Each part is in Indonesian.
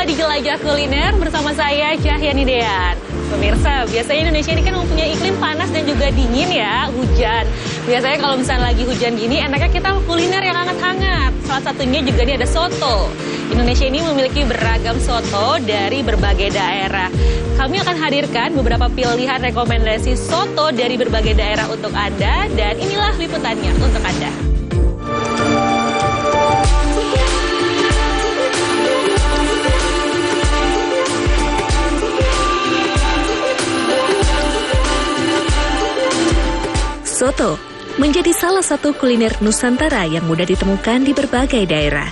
Anda di Jelajah Kuliner bersama saya, Cahyani Dean. Pemirsa, biasanya Indonesia ini kan mempunyai iklim panas dan juga dingin ya, hujan. Biasanya kalau misalnya lagi hujan gini, enaknya kita kuliner yang hangat-hangat. Salah satunya juga ini ada soto. Indonesia ini memiliki beragam soto dari berbagai daerah. Kami akan hadirkan beberapa pilihan rekomendasi soto dari berbagai daerah untuk Anda. Dan inilah liputannya untuk Anda. Soto menjadi salah satu kuliner Nusantara yang mudah ditemukan di berbagai daerah.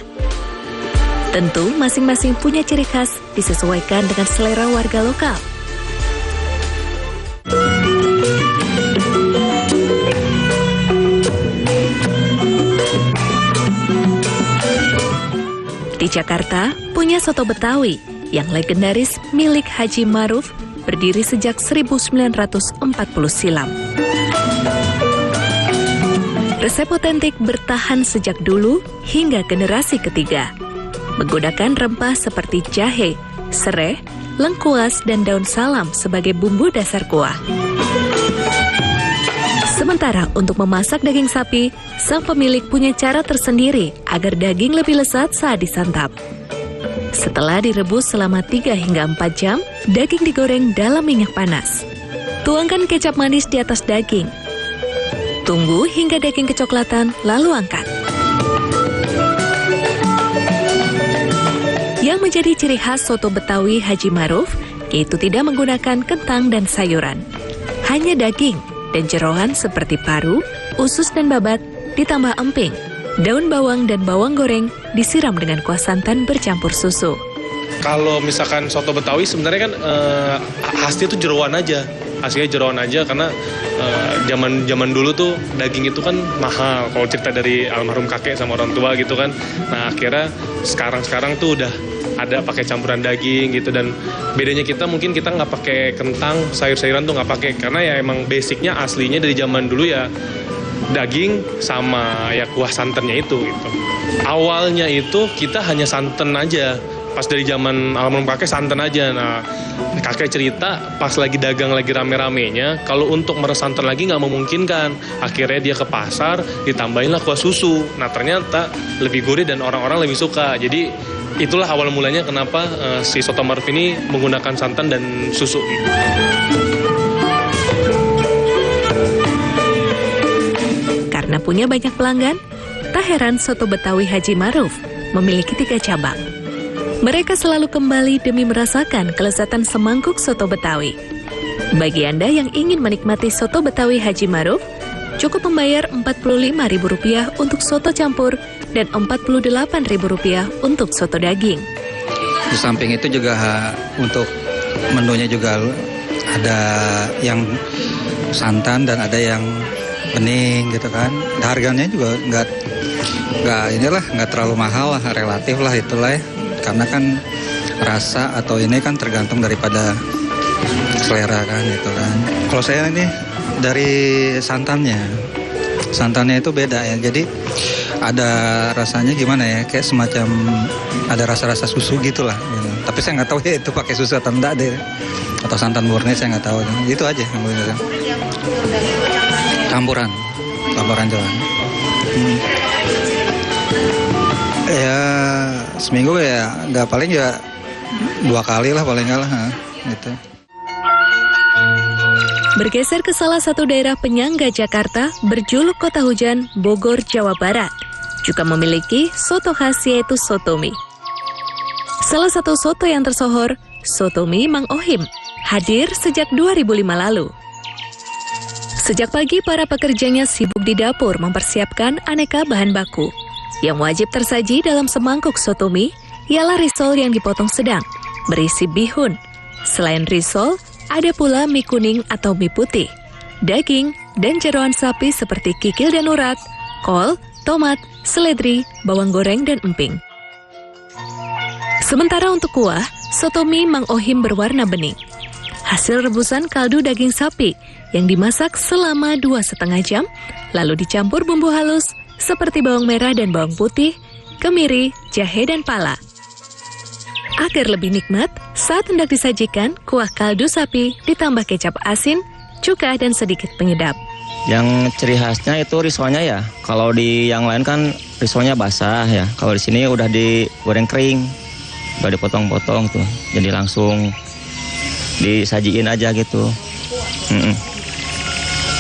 Tentu masing-masing punya ciri khas disesuaikan dengan selera warga lokal. Di Jakarta punya soto Betawi yang legendaris milik Haji Maruf berdiri sejak 1940 silam. Resep otentik bertahan sejak dulu hingga generasi ketiga. Menggunakan rempah seperti jahe, sereh, lengkuas, dan daun salam sebagai bumbu dasar kuah. Sementara untuk memasak daging sapi, sang pemilik punya cara tersendiri agar daging lebih lezat saat disantap. Setelah direbus selama 3 hingga 4 jam, daging digoreng dalam minyak panas. Tuangkan kecap manis di atas daging. Tunggu hingga daging kecoklatan, lalu angkat. Yang menjadi ciri khas soto Betawi Haji Maruf, yaitu tidak menggunakan kentang dan sayuran. Hanya daging dan jeroan seperti paru, usus dan babat, ditambah emping, daun bawang dan bawang goreng disiram dengan kuah santan bercampur susu. Kalau misalkan soto Betawi sebenarnya kan khasnya itu jeroan aja. Hasilnya jeroan aja karena zaman dulu tuh daging itu kan mahal. Kalau cerita dari almarhum kakek sama orang tua gitu kan. Nah akhirnya sekarang tuh udah ada pakai campuran daging gitu. Dan bedanya kita mungkin kita nggak pakai kentang, sayur-sayuran tuh nggak pakai. Karena ya emang basicnya aslinya dari zaman dulu ya daging sama ya kuah santannya itu gitu. Awalnya itu kita hanya santan aja. Pas dari zaman almarhum kakek santan aja. Nah kakek cerita pas lagi dagang lagi rame-ramenya, kalau untuk meres santan lagi nggak memungkinkan. Akhirnya dia ke pasar, ditambahinlah kuah susu. Nah ternyata lebih gurih dan orang-orang lebih suka. Jadi itulah awal mulanya kenapa si soto Maruf ini menggunakan santan dan susu. Karena punya banyak pelanggan, tak heran soto Betawi Haji Maruf memiliki 3 cabang. Mereka selalu kembali demi merasakan kelezatan semangkuk soto Betawi. Bagi Anda yang ingin menikmati soto Betawi Haji Maruf, cukup membayar Rp45.000 untuk soto campur dan Rp48.000 untuk soto daging. Di samping itu juga untuk menunya juga ada yang santan dan ada yang bening gitu kan. Harganya juga nggak terlalu mahal lah, relatif lah itulah ya. Karena kan rasa atau ini kan tergantung daripada selera kan gitu kan. Kalau saya ini dari santannya itu beda ya. Jadi ada rasanya gimana ya, kayak semacam ada rasa-rasa susu gitulah. Gitu. Tapi saya nggak tahu ya itu pakai susu atau enggak deh, atau santan murni saya nggak tahu. Itu aja yang benar. Campuran jalan. Ya seminggu ya nggak paling ya 2 kali lah paling nggak lah gitu. Bergeser ke salah satu daerah penyangga Jakarta berjuluk Kota Hujan, Bogor, Jawa Barat, juga memiliki soto khas yaitu soto mie. Salah satu soto yang tersohor, soto mie Mang Ohim, hadir sejak 2005 lalu. Sejak pagi para pekerjanya sibuk di dapur mempersiapkan aneka bahan baku. Yang wajib tersaji dalam semangkuk soto mie ialah risol yang dipotong sedang, berisi bihun. Selain risol, ada pula mie kuning atau mie putih, daging, dan jeroan sapi seperti kikil dan urat, kol, tomat, seledri, bawang goreng, dan emping. Sementara untuk kuah, soto mie Mang Ohim berwarna bening. Hasil rebusan kaldu daging sapi yang dimasak selama 2,5 jam, lalu dicampur bumbu halus seperti bawang merah dan bawang putih, kemiri, jahe, dan pala. Agar lebih nikmat, saat hendak disajikan, kuah kaldu sapi ditambah kecap asin, cuka, dan sedikit penyedap. Yang ciri khasnya itu risonya ya. Kalau di yang lain kan risonya basah ya. Kalau di sini udah digoreng kering, udah dipotong-potong tuh. Jadi langsung disajiin aja gitu.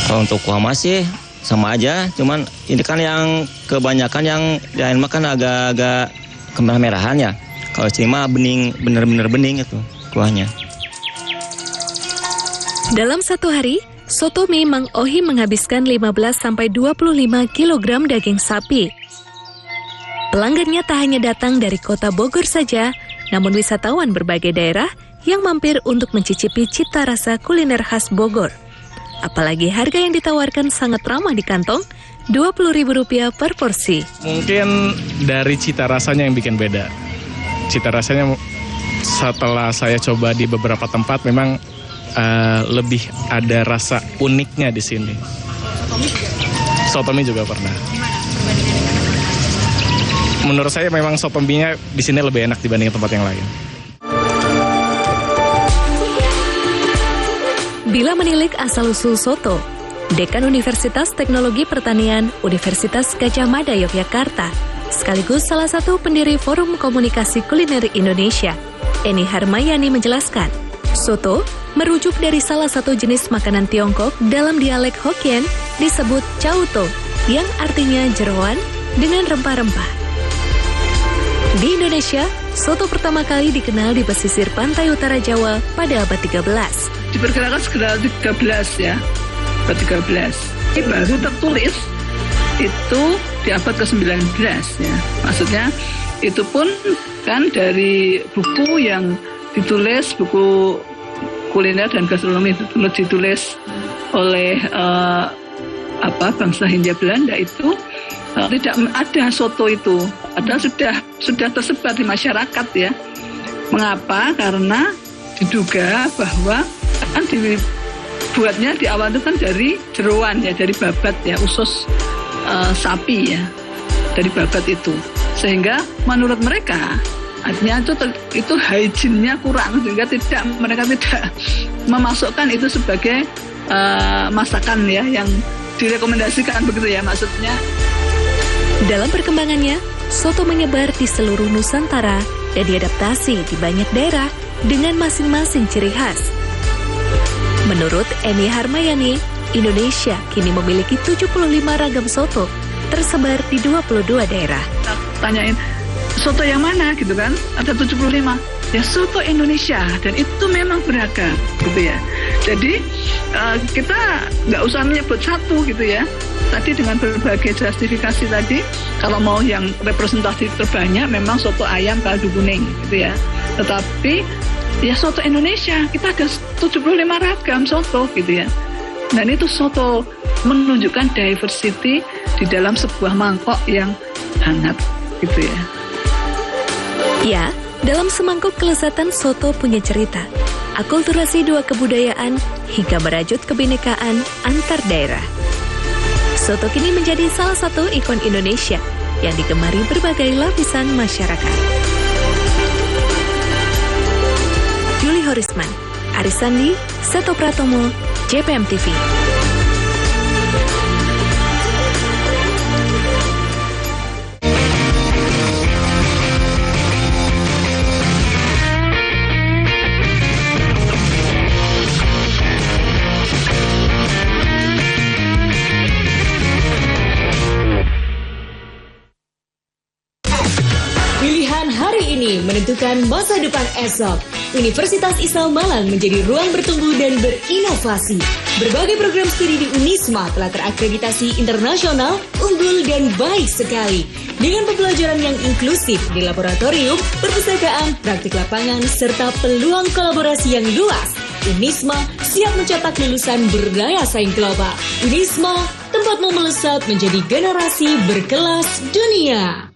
Kalau untuk kuah masih sama aja, cuman ini kan yang kebanyakan yang di lain makan agak-agak kemerah-merahan ya. Kalau di sini mah bening, bener-bener bening itu kuahnya. Dalam satu hari, soto mie Mang Ohi menghabiskan 15-25 kg daging sapi. Pelanggannya tak hanya datang dari kota Bogor saja, namun wisatawan berbagai daerah yang mampir untuk mencicipi cita rasa kuliner khas Bogor. Apalagi harga yang ditawarkan sangat ramah di kantong, Rp20.000 per porsi. Mungkin dari cita rasanya yang bikin beda. Cita rasanya setelah saya coba di beberapa tempat memang lebih ada rasa uniknya di sini. Soto mie juga pernah. Menurut saya memang soto mie-nya di sini lebih enak dibanding tempat yang lain. Bila menilik asal-usul soto, Dekan Universitas Teknologi Pertanian Universitas Gadjah Mada Yogyakarta, sekaligus salah satu pendiri Forum Komunikasi Kuliner Indonesia, Eni Harmayani menjelaskan, soto merujuk dari salah satu jenis makanan Tiongkok dalam dialek Hokkien disebut cauto, yang artinya jeroan dengan rempah-rempah. Di Indonesia, soto pertama kali dikenal di pesisir pantai utara Jawa pada abad 13. Diperkirakan sekitar 13 ya, abad 13. Ini baru tertulis itu di abad ke-19 ya. Maksudnya itu pun kan dari buku yang ditulis, buku kuliner dan gastronomi ditulis oleh bangsa Hindia Belanda itu tidak ada soto itu. Padahal sudah tersebar di masyarakat ya. Mengapa? Karena diduga bahwa kan dibuatnya di awal itu kan dari jeroan ya, dari babat ya, usus sapi ya, dari babat itu. Sehingga menurut mereka artinya itu hygiene-nya kurang, sehingga mereka tidak memasukkan itu sebagai masakan ya yang direkomendasikan begitu ya maksudnya. Dalam perkembangannya, soto menyebar di seluruh Nusantara dan diadaptasi di banyak daerah dengan masing-masing ciri khas. Menurut Eni Harmayani, Indonesia kini memiliki 75 ragam soto tersebar di 22 daerah. Tanyain, soto yang mana gitu kan? Ada 75. Ya soto Indonesia, dan itu memang beragam gitu ya. Jadi kita nggak usah menyebut satu gitu ya. Tadi dengan berbagai justifikasi tadi, kalau mau yang representatif terbanyak memang soto ayam kaldu kuning gitu ya. Tetapi ya soto Indonesia, kita ada 75 ragam soto gitu ya. Dan itu soto menunjukkan diversity di dalam sebuah mangkok yang hangat gitu ya. Ya, dalam semangkuk kelezatan soto punya cerita, akulturasi dua kebudayaan hingga merajut kebinekaan antar daerah. Soto kini menjadi salah satu ikon Indonesia yang digemari berbagai lapisan masyarakat. Julie Horisman, Arisandi, Seto Pratomo, JPM TV. Pilihan hari ini menentukan masa depan esok. Universitas Islam Malang menjadi ruang bertumbuh dan berinovasi. Berbagai program studi di Unisma telah terakreditasi internasional, unggul dan baik sekali. Dengan pembelajaran yang inklusif di laboratorium, perpustakaan, praktik lapangan, serta peluang kolaborasi yang luas, Unisma siap mencetak lulusan berdaya saing global. Unisma, tempatmu melesat menjadi generasi berkelas dunia.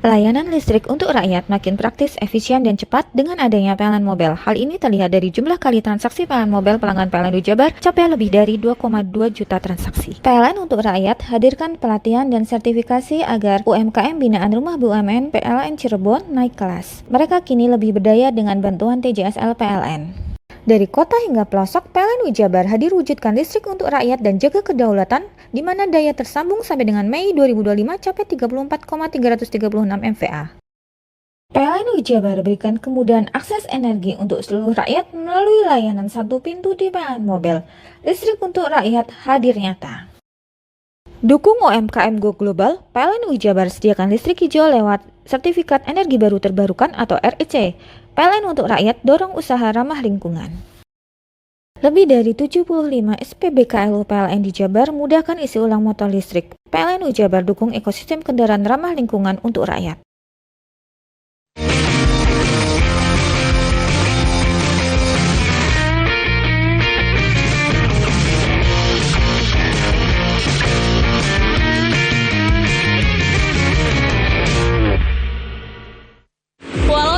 Layanan listrik untuk rakyat makin praktis, efisien, dan cepat dengan adanya PLN Mobile. Hal ini terlihat dari jumlah kali transaksi PLN Mobile pelanggan PLN Jabar capai lebih dari 2,2 juta transaksi. PLN untuk rakyat hadirkan pelatihan dan sertifikasi agar UMKM binaan Rumah BUMN PLN Cirebon naik kelas. Mereka kini lebih berdaya dengan bantuan TJSL PLN. Dari kota hingga pelosok, PLN Jabar hadir wujudkan listrik untuk rakyat dan jaga kedaulatan, di mana daya tersambung sampai dengan Mei 2025 capai 34,336 MVA. PLN Jabar berikan kemudahan akses energi untuk seluruh rakyat melalui layanan satu pintu di PLN Mobile. Listrik untuk rakyat hadir nyata. Dukung UMKM Go Global, PLN Jabar sediakan listrik hijau lewat Sertifikat Energi Baru Terbarukan atau REC. PLN untuk rakyat dorong usaha ramah lingkungan. Lebih dari 75 SPBKLU PLN di Jabar mudahkan isi ulang motor listrik. PLN Jabar dukung ekosistem kendaraan ramah lingkungan untuk rakyat.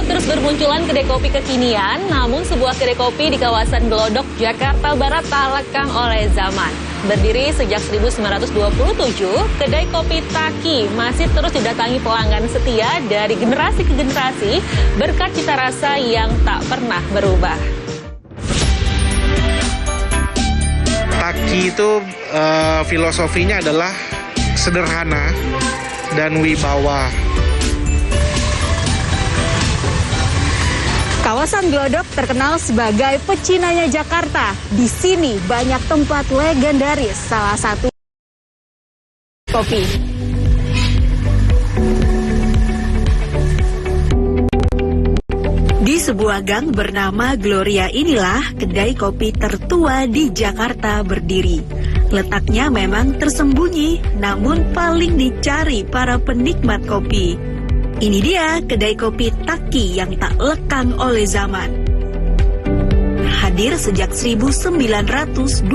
Terus bermunculan kedai kopi kekinian, namun sebuah kedai kopi di kawasan Glodok, Jakarta Barat tak lekang oleh zaman. Berdiri sejak 1927, kedai kopi Taki masih terus didatangi pelanggan setia dari generasi ke generasi berkat cita rasa yang tak pernah berubah. Taki itu filosofinya adalah sederhana dan wibawa. Kawasan Glodok terkenal sebagai pecinanya Jakarta. Di sini banyak tempat legendaris, salah satu kopi. Di sebuah gang bernama Gloria inilah kedai kopi tertua di Jakarta berdiri. Letaknya memang tersembunyi, namun paling dicari para penikmat kopi. Ini dia kedai kopi Taki yang tak lekang oleh zaman. Hadir sejak 1927.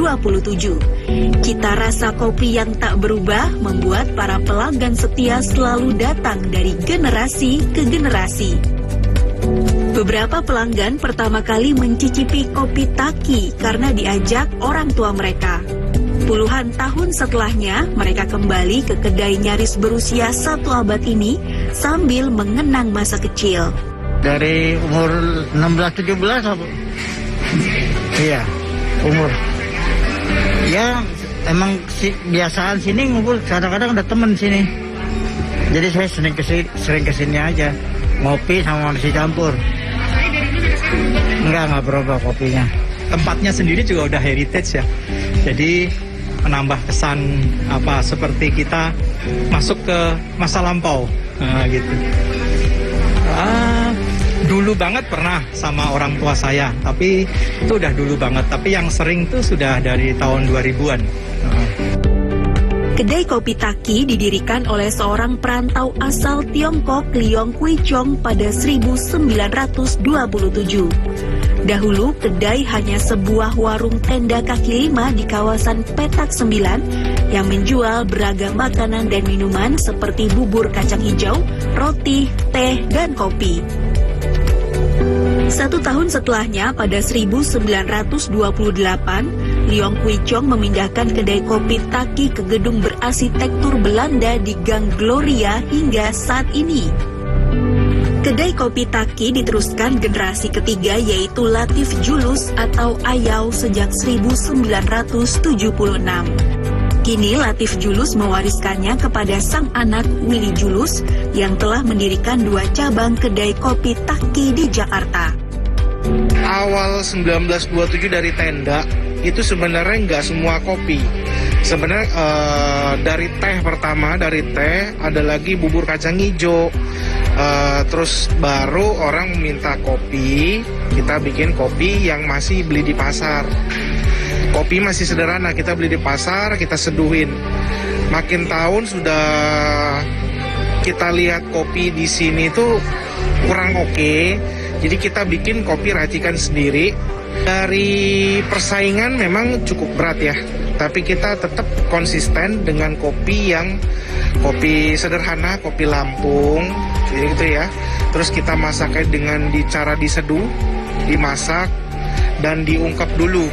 Cita rasa kopi yang tak berubah membuat para pelanggan setia selalu datang dari generasi ke generasi. Beberapa pelanggan pertama kali mencicipi kopi Taki karena diajak orang tua mereka. Puluhan tahun setelahnya, mereka kembali ke kedai nyaris berusia 1 abad ini sambil mengenang masa kecil. Dari umur 16-17 apa? Iya, umur. Ya, emang biasaan sini ngumpul, kadang-kadang ada temen sini. Jadi saya sering kesini aja, ngopi sama nasi campur. Enggak berubah kopinya. Tempatnya sendiri juga udah heritage ya. Jadi menambah kesan seperti kita masuk ke masa lampau gitu. Dulu banget pernah sama orang tua saya, tapi itu udah dulu banget. Tapi yang sering tuh sudah dari tahun 2000-an. Kedai kopi Taki didirikan oleh seorang perantau asal Tiongkok, Liong Kuichong, pada 1927. Dahulu, kedai hanya sebuah warung tenda kaki lima di kawasan Petak 9 yang menjual beragam makanan dan minuman seperti bubur kacang hijau, roti, teh, dan kopi. 1 tahun setelahnya, pada 1928, Liong Kuichong memindahkan kedai kopi Taki ke gedung berarsitektur Belanda di Gang Gloria hingga saat ini. Kedai kopi Taki diteruskan generasi ketiga yaitu Latif Julus atau Ayau sejak 1976. Kini Latif Julus mewariskannya kepada sang anak Willy Julus yang telah mendirikan 2 cabang kedai kopi Taki di Jakarta. Awal 1927 dari tenda, itu sebenarnya nggak semua kopi. Sebenarnya dari teh pertama, dari teh ada lagi bubur kacang hijau. Terus baru orang minta kopi, kita bikin kopi yang masih beli di pasar. Kopi masih sederhana, kita beli di pasar, kita seduhin. Makin tahun sudah kita lihat kopi di sini tuh kurang oke, jadi kita bikin kopi racikan sendiri. Dari persaingan memang cukup berat ya, tapi kita tetap konsisten dengan kopi yang kopi sederhana, kopi Lampung, gitu ya. Terus kita masaknya dengan cara diseduh, dimasak, dan diungkap dulu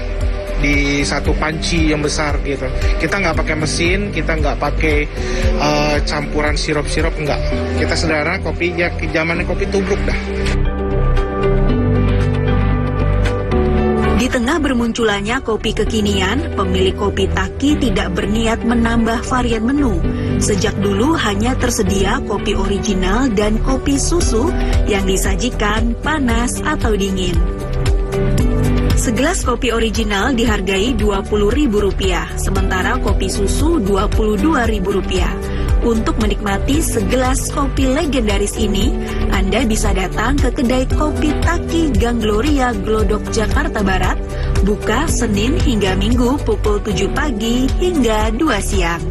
di satu panci yang besar gitu. Kita nggak pakai mesin, kita nggak pakai campuran sirup-sirup, nggak. Kita sederhana, kopi ya zamannya kopi tubruk dah. Di tengah bermunculannya kopi kekinian, pemilik Kopi Taki tidak berniat menambah varian menu. Sejak dulu hanya tersedia kopi original dan kopi susu yang disajikan panas atau dingin. Segelas kopi original dihargai Rp20.000, sementara kopi susu Rp22.000. Untuk menikmati segelas kopi legendaris ini, Anda bisa datang ke kedai Kopi Taki Gang Gloria, Glodok, Jakarta Barat, buka Senin hingga Minggu pukul 7 pagi hingga 2 siang.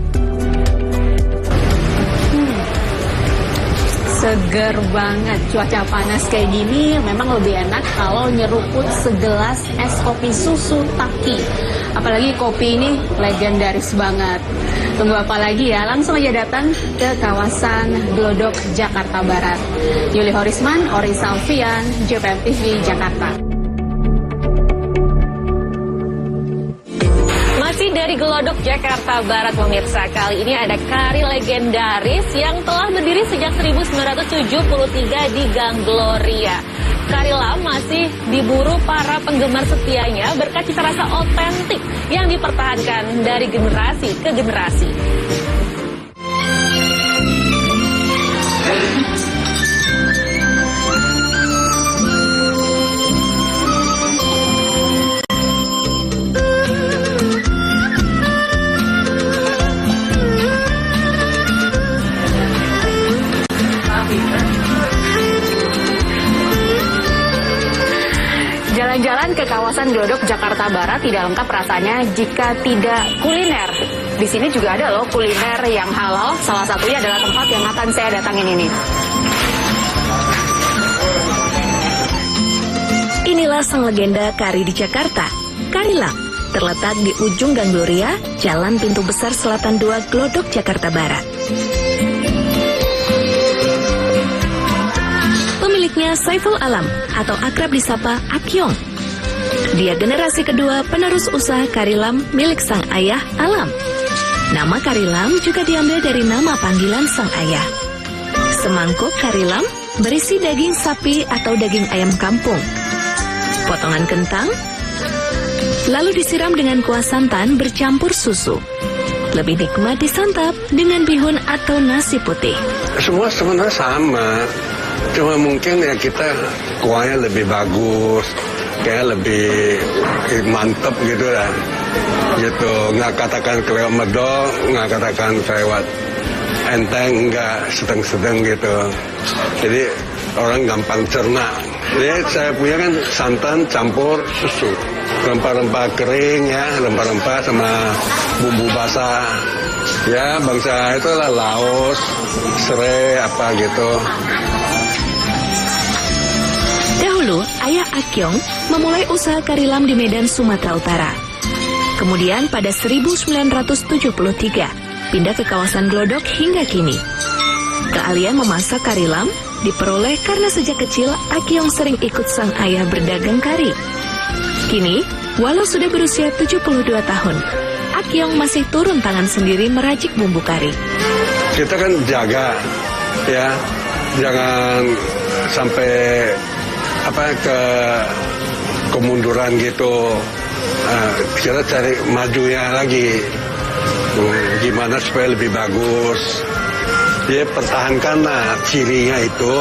Seger banget, cuaca panas kayak gini memang lebih enak kalau nyeruput segelas es kopi susu Taki. Apalagi kopi ini legendaris banget. Tunggu apa lagi ya, langsung aja datang ke kawasan Glodok, Jakarta Barat. Yuli Horisman, Ori Salvian, JPM TV, Jakarta. Masih dari Glodok, Jakarta Barat, pemirsa. Kali ini ada kari legendaris yang telah berdiri sejak 1973 di Gang Gloria. Kari lam masih diburu para penggemar setianya berkat cita rasa otentik yang dipertahankan dari generasi ke generasi. Jalan-jalan ke kawasan Glodok, Jakarta Barat tidak lengkap rasanya jika tidak kuliner. Di sini juga ada loh kuliner yang halal. Salah satunya adalah tempat yang akan saya datangin ini. Inilah sang legenda kari di Jakarta, Kari Lam. Terletak di ujung Gang Gloria, Jalan Pintu Besar Selatan 2, Glodok, Jakarta Barat. Pemiliknya Saiful Alam atau akrab disapa Akyong. Dia generasi kedua penerus usaha Kari Lam milik sang ayah Alam. Nama Kari Lam juga diambil dari nama panggilan sang ayah. Semangkuk Kari Lam berisi daging sapi atau daging ayam kampung, potongan kentang, lalu disiram dengan kuah santan bercampur susu. Lebih nikmat disantap dengan bihun atau nasi putih. Semua sebenarnya sama. Cuma mungkin ya kita kuahnya lebih bagus, kayak lebih mantep gitu lah. Gitu, nggak katakan kelewat medok, nggak katakan kelewat enteng, nggak sedang-sedang gitu. Jadi orang gampang cerna. Jadi saya punya kan santan campur susu, rempah-rempah kering ya, rempah-rempah sama bumbu basah. Ya bangsa itu lah Laos, serai apa gitu. Dahulu, ayah Akyong memulai usaha Kari Lam di Medan, Sumatera Utara. Kemudian pada 1973, pindah ke kawasan Glodok hingga kini. Keahlian memasak Kari Lam diperoleh karena sejak kecil Akyong sering ikut sang ayah berdagang kari. Kini, walau sudah berusia 72 tahun, Akyong masih turun tangan sendiri meracik bumbu kari. Kita kan jaga, ya, jangan sampai kemunduran gitu. Kita cari majunya lagi, gimana supaya lebih bagus. Dia pertahankanlah cirinya itu,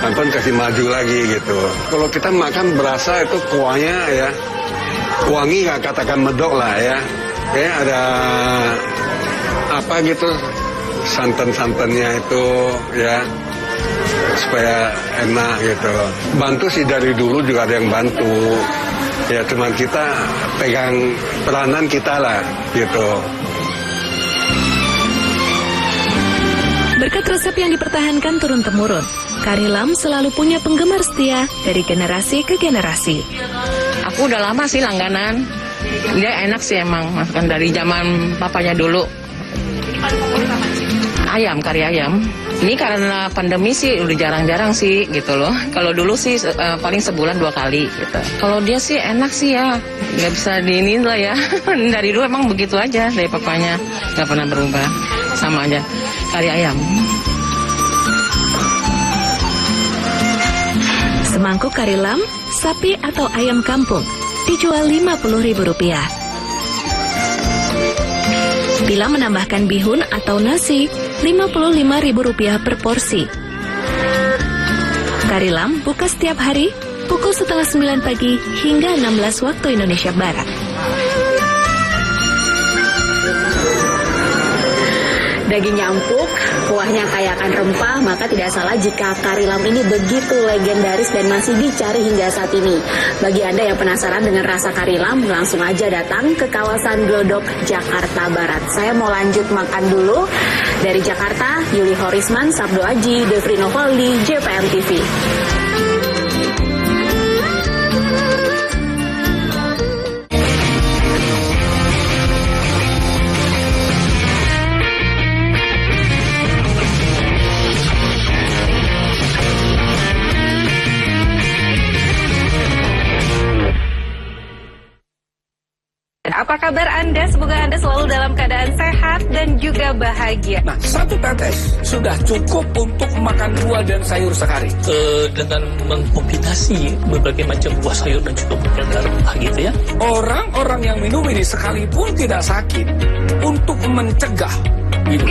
ampun kasih maju lagi gitu. Kalau kita makan berasa itu kuahnya ya, wangi, nggak katakan medok lah ya. Kayak ada apa gitu, santan-santannya itu ya, supaya enak gitu. Bantu sih dari dulu juga ada yang bantu. Ya cuman kita pegang peranan kita lah gitu. Berkat resep yang dipertahankan turun-temurun, Kari Lam selalu punya penggemar setia dari generasi ke generasi. Aku udah lama sih langganan. Dia enak sih emang, masakan dari zaman papanya dulu. ayam, kari ayam. Ini karena pandemi sih udah jarang-jarang sih gitu loh. Kalau dulu sih paling sebulan 2 kali gitu. Kalau dia sih enak sih ya, nggak bisa diinin lah ya. Dari dulu emang begitu aja dari papanya, nggak pernah berubah, sama aja kari ayam. Semangkuk kari lam, sapi atau ayam kampung dijual Rp50.000. Bila menambahkan bihun atau nasi, Rp55.000 per porsi. Kari lam buka setiap hari pukul 8:30 pagi hingga 16 waktu Indonesia Barat. Dagingnya empuk, kuahnya kaya akan rempah, maka tidak salah jika kari lam ini begitu legendaris dan masih dicari hingga saat ini. Bagi Anda yang penasaran dengan rasa kari lam, langsung aja datang ke kawasan Glodok, Jakarta Barat. Saya mau lanjut makan dulu. Dari Jakarta, Yuli Horisman, Sabdo Aji, Devri Novaldi, JPM TV. Apa kabar Anda? Semoga Anda selalu dalam keadaan sehat dan juga bahagia. Nah, 1 tetes sudah cukup untuk makan buah dan sayur sehari. Dengan mengkombinasi berbagai macam buah sayur dan juga buah rempah gitu ya. Orang-orang yang minum ini sekalipun tidak sakit, untuk mencegah gitu.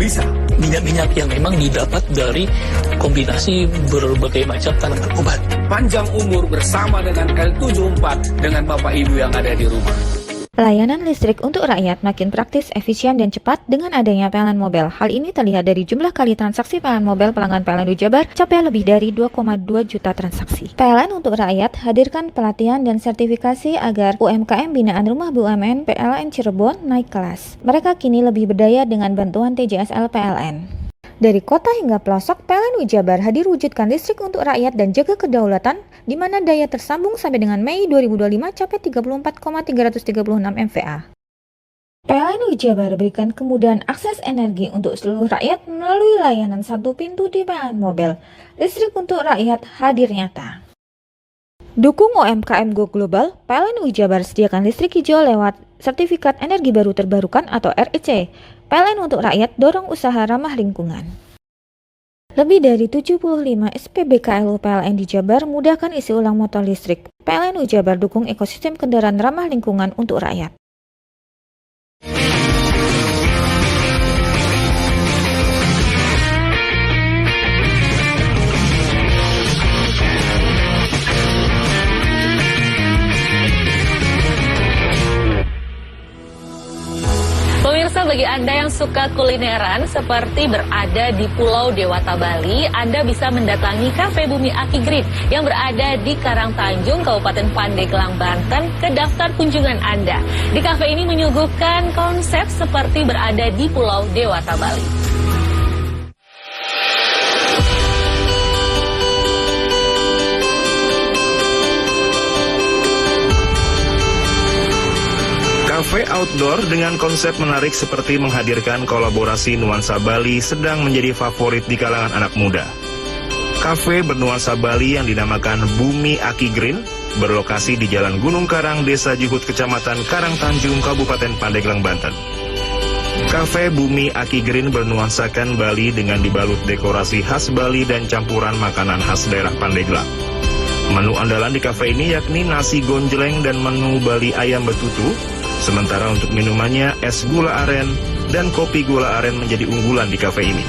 Bisa. Minyak-minyak yang memang didapat dari kombinasi berbagai macam tanaman obat. Panjang umur bersama dengan L74 dengan Bapak Ibu yang ada di rumah. Layanan listrik untuk rakyat makin praktis, efisien, dan cepat dengan adanya PLN Mobile. Hal ini terlihat dari jumlah kali transaksi PLN Mobile pelanggan PLN Jabar capai lebih dari 2,2 juta transaksi. PLN untuk rakyat hadirkan pelatihan dan sertifikasi agar UMKM binaan Rumah BUMN PLN Cirebon naik kelas. Mereka kini lebih berdaya dengan bantuan TJSL PLN. Dari kota hingga pelosok, PLN Jabar hadir wujudkan listrik untuk rakyat dan jaga kedaulatan, di mana daya tersambung sampai dengan Mei 2025 capai 34,336 MVA. PLN Jabar berikan kemudahan akses energi untuk seluruh rakyat melalui layanan 1 pintu di PLN Mobile. Listrik untuk rakyat hadir nyata. Dukung UMKM Go Global, PLN Jabar sediakan listrik hijau lewat Sertifikat Energi Baru Terbarukan atau REC. PLN untuk rakyat dorong usaha ramah lingkungan. Lebih dari 75 SPBKLU PLN di Jabar mudahkan isi ulang motor listrik. PLN Jabar dukung ekosistem kendaraan ramah lingkungan untuk rakyat. Pemirsa, bagi Anda yang suka kulineran seperti berada di Pulau Dewata Bali, Anda bisa mendatangi Cafe Bumi Aki Green yang berada di Karangtanjung, Kabupaten Pandeglang, Banten ke daftar kunjungan Anda. Di kafe ini menyuguhkan konsep seperti berada di Pulau Dewata Bali. Cafe outdoor dengan konsep menarik seperti menghadirkan kolaborasi nuansa Bali sedang menjadi favorit di kalangan anak muda. Cafe bernuansa Bali yang dinamakan Bumi Aki Green berlokasi di Jalan Gunung Karang, Desa Juhut, Kecamatan Karangtanjung, Kabupaten Pandeglang, Banten. Cafe Bumi Aki Green bernuansakan Bali dengan dibalut dekorasi khas Bali dan campuran makanan khas daerah Pandeglang. Menu andalan di kafe ini yakni nasi gonjleng dan menu Bali ayam betutu. Sementara untuk minumannya, es gula aren dan kopi gula aren menjadi unggulan di kafe ini.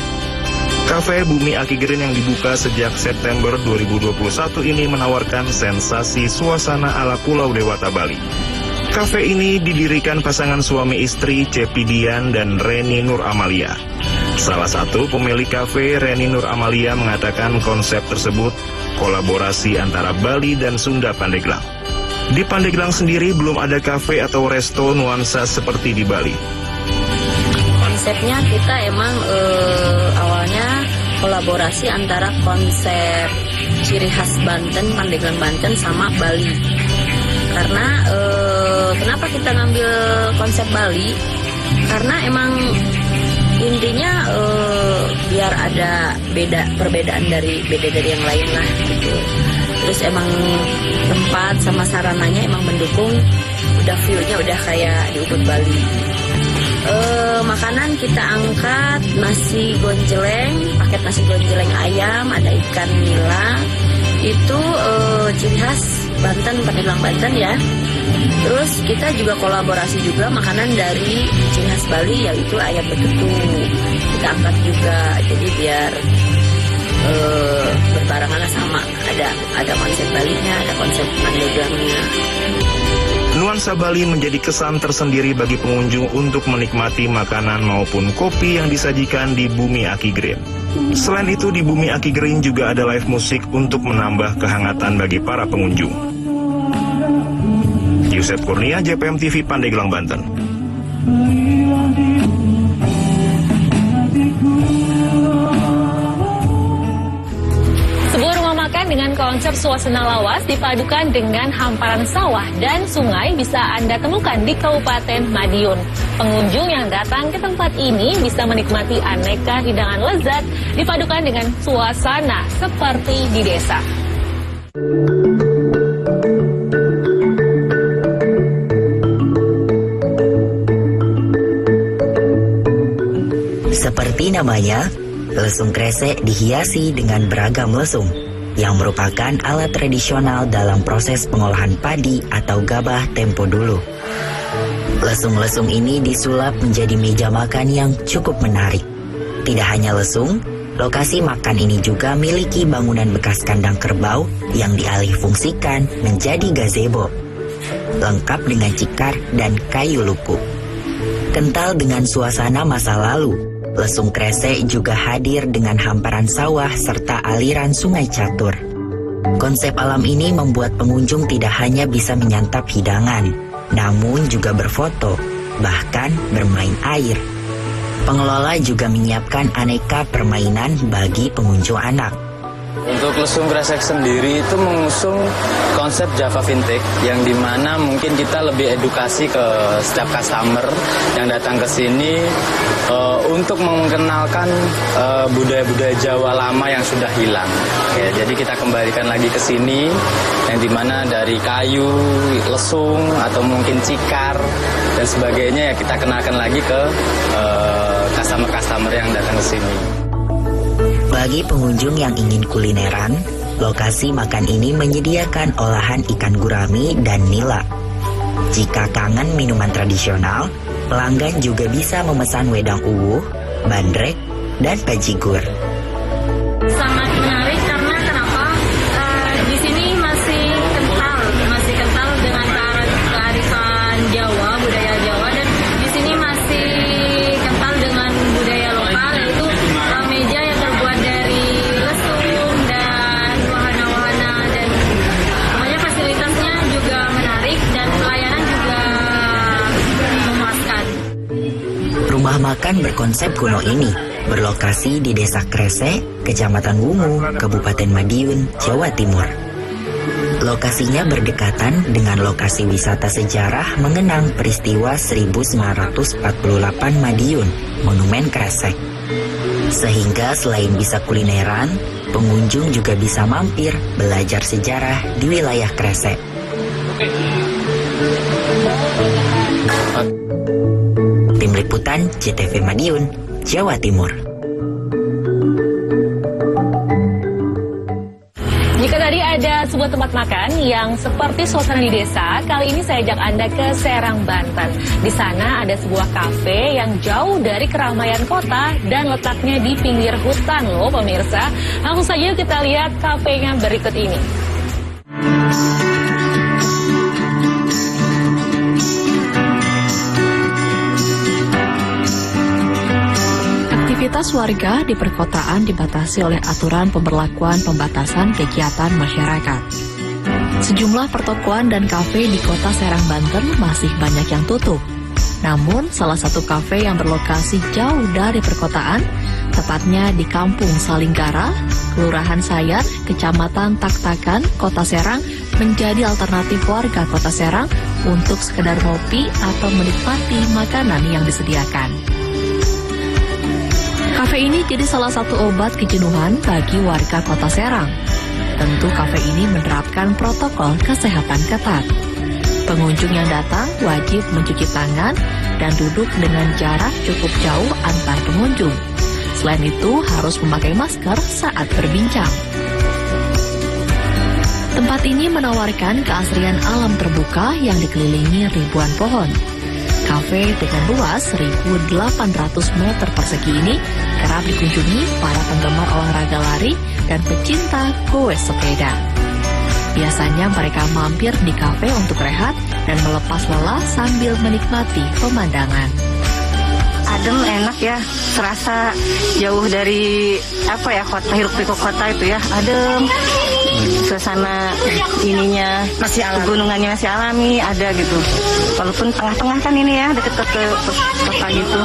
Cafe Bumi Aki Green yang dibuka sejak September 2021 ini menawarkan sensasi suasana ala Pulau Dewata Bali. Cafe ini didirikan pasangan suami istri Cepi Dian dan Reni Nur Amalia. Salah satu pemilik cafe, Reni Nur Amalia, mengatakan konsep tersebut kolaborasi antara Bali dan Sunda Pandeglang. Di Pandeglang sendiri belum ada kafe atau resto nuansa seperti di Bali. Konsepnya kita emang awalnya kolaborasi antara konsep ciri khas Banten, Pandeglang Banten sama Bali. Karena kenapa kita ngambil konsep Bali? Karena emang Intinya biar ada perbedaan dari yang lain lah gitu. Terus emang tempat sama sarananya emang mendukung, udah view-nya udah kayak di Ubud Bali. Makanan kita angkat nasi gonjeleng, paket nasi gonjeleng ayam, ada ikan nila. Itu ciri khas Banten, Pandeglang Banten ya. Terus kita juga kolaborasi juga makanan dari ciri khas Bali, yaitu ayam betutu. Kita angkat juga, jadi biar berbarengan sama. Ada konsep Balinya, ada konsep Pandeglangnya. Nuansa Bali menjadi kesan tersendiri bagi pengunjung untuk menikmati makanan maupun kopi yang disajikan di Bumi Aki Green. Selain itu, di Bumi Aki Green juga ada live musik untuk menambah kehangatan bagi para pengunjung. Yusef Kurnia, JPM TV, Pandeglang, Banten. Sebuah rumah makan dengan konsep suasana lawas dipadukan dengan hamparan sawah dan sungai bisa Anda temukan di Kabupaten Madiun. Pengunjung yang datang ke tempat ini bisa menikmati aneka hidangan lezat dipadukan dengan suasana seperti di desa. Seperti namanya, lesung kresek dihiasi dengan beragam lesung, yang merupakan alat tradisional dalam proses pengolahan padi atau gabah tempo dulu. Lesung-lesung ini disulap menjadi meja makan yang cukup menarik. Tidak hanya lesung, lokasi makan ini juga miliki bangunan bekas kandang kerbau yang dialihfungsikan menjadi gazebo, lengkap dengan cikar dan kayu lupu. Kental dengan suasana masa lalu, lesung kresek juga hadir dengan hamparan sawah serta aliran sungai catur. Konsep alam ini membuat pengunjung tidak hanya bisa menyantap hidangan, namun juga berfoto, bahkan bermain air. Pengelola juga menyiapkan aneka permainan bagi pengunjung anak. Untuk lesung kresek sendiri itu mengusung konsep Java Vintage yang dimana mungkin kita lebih edukasi ke setiap customer yang datang ke sini untuk mengenalkan budaya-budaya Jawa lama yang sudah hilang. Ya, jadi kita kembalikan lagi ke sini yang dimana dari kayu, lesung atau mungkin cikar dan sebagainya ya kita kenalkan lagi ke customer-customer yang datang ke sini. Bagi pengunjung yang ingin kulineran, lokasi makan ini menyediakan olahan ikan gurami dan nila. Jika kangen minuman tradisional, pelanggan juga bisa memesan wedang uwuh, bandrek, dan bajigur. Sangat menarik karena kenapa? Di sini masih kental dengan kearifan Jawa, budaya Jawa, dan di sini masih kental dengan budaya lokal, yaitu meja yang terbuat dari lesung dan wahana-wahana, dan pokoknya fasilitasnya juga menarik dan pelayanan juga memuaskan. Rumah makan berkonsep kuno ini berlokasi di Desa Kresek, Kecamatan Wungu, Kabupaten Madiun, Jawa Timur. Lokasinya berdekatan dengan lokasi wisata sejarah mengenang peristiwa 1948 Madiun, Monumen Kresek. Sehingga selain bisa kulineran, pengunjung juga bisa mampir belajar sejarah di wilayah Kresek. Tim Liputan JTV Madiun, Jawa Timur. Jika tadi ada sebuah tempat makan yang seperti suasana di desa, kali ini saya ajak Anda ke Serang, Banten. Di sana ada sebuah kafe yang jauh dari keramaian kota dan letaknya di pinggir hutan loh pemirsa. Langsung saja kita lihat kafenya berikut ini. Aktivitas warga di perkotaan dibatasi oleh aturan pemberlakuan pembatasan kegiatan masyarakat. Sejumlah pertokoan dan kafe di kota Serang, Banten masih banyak yang tutup. Namun, salah satu kafe yang berlokasi jauh dari perkotaan, tepatnya di Kampung Salinggara, Kelurahan Sayat, Kecamatan Taktakan, Kota Serang, menjadi alternatif warga Kota Serang untuk sekedar ngopi atau menikmati makanan yang disediakan. Kafe ini jadi salah satu obat kejenuhan bagi warga Kota Serang. Tentu kafe ini menerapkan protokol kesehatan ketat. Pengunjung yang datang wajib mencuci tangan dan duduk dengan jarak cukup jauh antar pengunjung. Selain itu, harus memakai masker saat berbincang. Tempat ini menawarkan keasrian alam terbuka yang dikelilingi ribuan pohon. Kafe dengan luas 1.800 meter persegi ini kerap dikunjungi para penggemar olahraga lari dan pecinta goes sepeda. Biasanya mereka mampir di kafe untuk rehat dan melepas lelah sambil menikmati pemandangan. Adem, enak ya, serasa jauh dari kota, hiruk-pikuk kota itu ya, adem. Suasana ininya masih alami, pegunungannya masih alami, ada gitu. Walaupun tengah-tengah kan ini ya, deket ke kota gitu.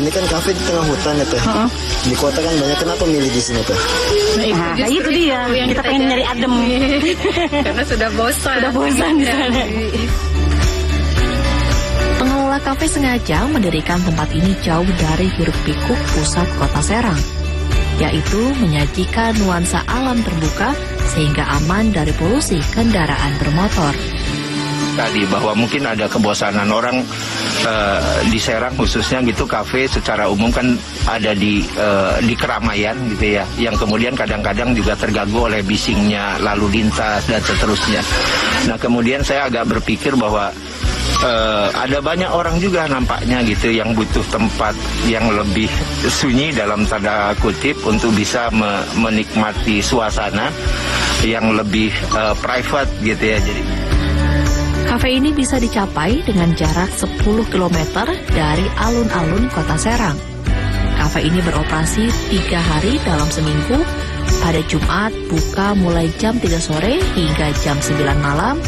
Ini kan kafe di tengah hutan ya Teh. Di kota kan banyak, kenapa milih di sini Teh? Nah, itu dia, kita pengen nyari adem. Karena sudah bosan. Sudah bosan di sana. Pengelola kafe sengaja mendirikan tempat ini jauh dari hiruk-pikuk pusat Kota Serang, yaitu menyajikan nuansa alam terbuka sehingga aman dari polusi kendaraan bermotor. Tadi bahwa mungkin ada kebosanan orang di Serang khususnya gitu, kafe secara umum kan ada di keramaian gitu ya, yang kemudian kadang-kadang juga terganggu oleh bisingnya lalu lintas dan seterusnya. Nah kemudian saya agak berpikir bahwa ada banyak orang juga nampaknya gitu yang butuh tempat yang lebih sunyi dalam tanda kutip untuk bisa menikmati suasana yang lebih private gitu ya. Jadi kafe ini bisa dicapai dengan jarak 10 km dari alun-alun Kota Serang. Kafe ini beroperasi 3 hari dalam seminggu. Pada Jumat buka mulai jam 3 sore hingga jam 9 malam.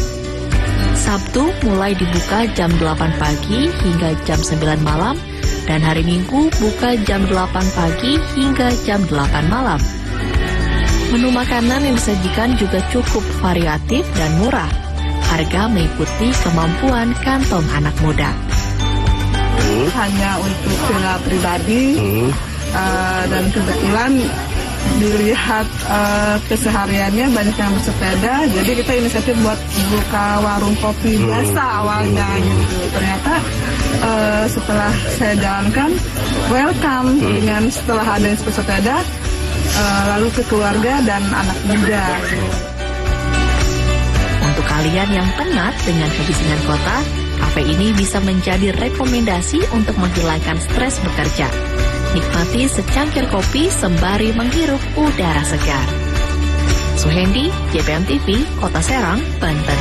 Sabtu mulai dibuka jam 8 pagi hingga jam 9 malam, dan hari Minggu buka jam 8 pagi hingga jam 8 malam. Menu makanan yang disajikan juga cukup variatif dan murah. Harga mengikuti kemampuan kantong anak muda. Hanya untuk villa pribadi, dan kebetulan dilihat kesehariannya banyak yang bersepeda, jadi kita inisiatif buat buka warung kopi biasa awalnya gitu. Ternyata setelah saya jalankan, welcome dengan setelah ada yang bersepeda, lalu ke keluarga dan anak muda. Untuk kalian yang penat dengan kebisingan kota, kafe ini bisa menjadi rekomendasi untuk menghilangkan stres bekerja. Nikmati secangkir kopi sembari menghirup udara segar. Suhendi, JPM TV, Kota Serang, Banten.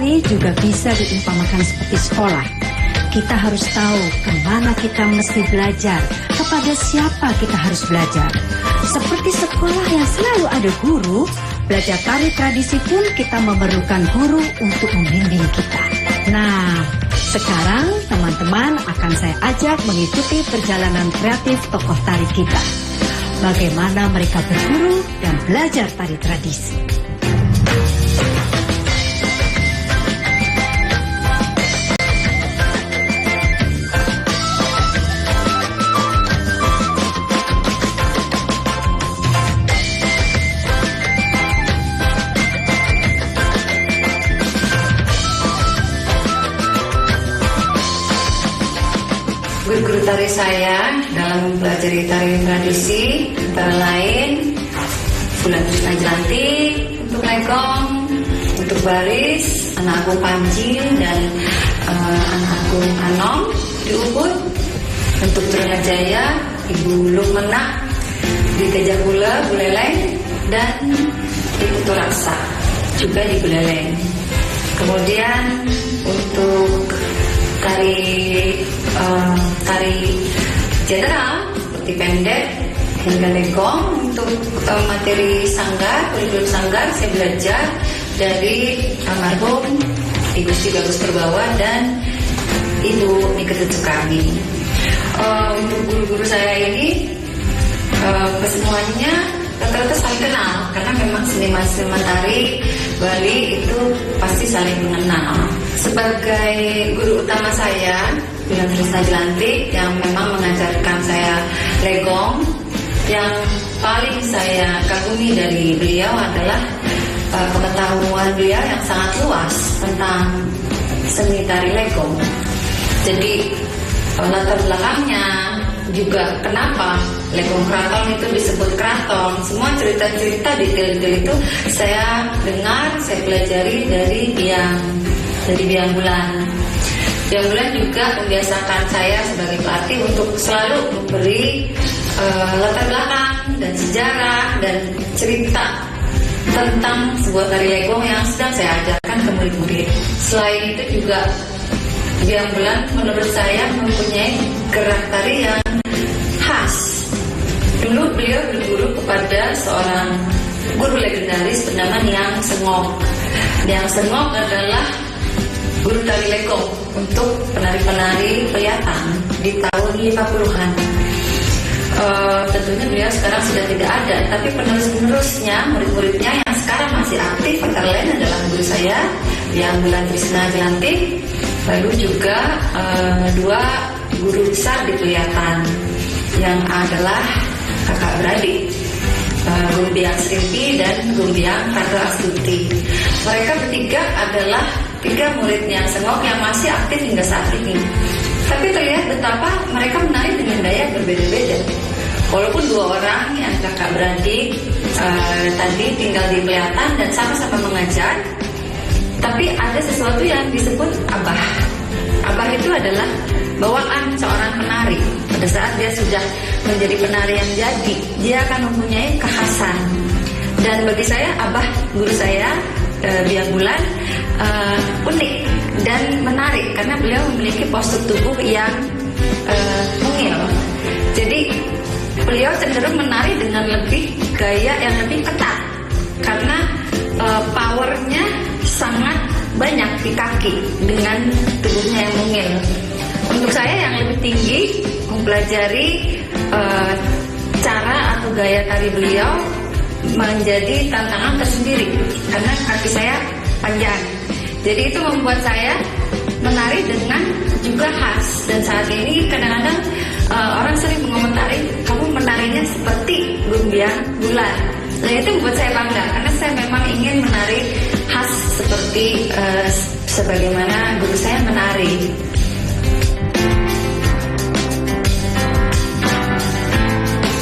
tari juga bisa diumpamakan seperti sekolah. Kita harus tahu kemana kita mesti belajar, kepada siapa kita harus belajar. Seperti sekolah yang selalu ada guru, belajar tari tradisi pun kita memerlukan guru untuk membimbing kita. Nah, sekarang teman-teman akan saya ajak mengikuti perjalanan kreatif tokoh tari kita. Bagaimana mereka berguru dan belajar tari tradisi. Guru tari saya dalam mempelajari tari tradisi antara lain Bulan Trisna Jelantik untuk legong, untuk baris Anak Agung Panji dan Anak Agung Anom di Ubud, untuk Trunajaya Ibu Lumena di Gajah Bula Buleleng dan Ibu Turaksa juga di Buleleng. Kemudian untuk tari general seperti pendek hingga legong, untuk materi sanggar, kurikulum sanggar saya belajar dari almarhum Ibu Gusti Bagus Perbawa dan Ibu Nikita Cukami. Untuk guru-guru saya ini kesemuanya rata-rata saling kenal, karena memang seniman-seniman tari Bali itu pasti saling mengenal. Sebagai guru utama saya, Bulan Trisna Jelantik, yang memang mengajarkan saya legong, yang paling saya kagumi dari beliau adalah pengetahuan beliau yang sangat luas tentang seni tari legong. Jadi latar belakangnya juga kenapa legong keraton itu disebut keraton, semua cerita-cerita detail-detail itu saya dengar, saya pelajari dari Biang Bulan. Biang Bulan juga membiasakan saya sebagai pelatih untuk selalu memberi latar belakang dan sejarah dan cerita tentang sebuah tari legong yang sedang saya ajarkan ke murid-murid. Selain itu juga Biang Bulan menurut saya mempunyai gerak tari yang khas. Dulu beliau berguru kepada seorang guru legendaris bernama Niang Sengok. Niang Sengok adalah guru tari legong untuk penari-penari kelihatan di tahun 50-an. Tentunya beliau sekarang sudah tidak ada, tapi penerus-penerusnya, murid-muridnya yang sekarang masih aktif antara lain adalah guru saya yang Bulan Trisna Jelantik, lalu juga dua guru besar di kelihatan yang adalah kakak beradik, Gumbiang Srimpi dan Gumbiang Ratu Astuti. Mereka bertiga adalah 3 murid Niang Sengok yang masih aktif hingga saat ini. Tapi terlihat betapa mereka menari dengan daya berbeda-beda. Walaupun 2 orang yang kakak beradik tadi tinggal di kelihatan dan sama-sama mengajar, tapi ada sesuatu yang disebut abah. Abah itu adalah bawaan seorang penari. Pada saat dia sudah menjadi penari yang jadi, dia akan mempunyai kekhasan. Dan bagi saya, abah guru saya Biang Bulan unik dan menarik karena beliau memiliki postur tubuh yang mungil. Jadi beliau cenderung menari dengan lebih gaya yang lebih ketat karena powernya sangat banyak di kaki dengan tubuhnya yang mungil. Untuk saya yang lebih tinggi mempelajari cara atau gaya tari beliau menjadi tantangan tersendiri karena kaki saya panjang. Jadi itu membuat saya menari dengan juga khas. Dan saat ini kadang-kadang orang sering mengomentari, kamu menarinya seperti Gumbiang Bulan. Nah itu membuat saya bangga karena saya memang ingin menari khas seperti sebagaimana guru saya menari.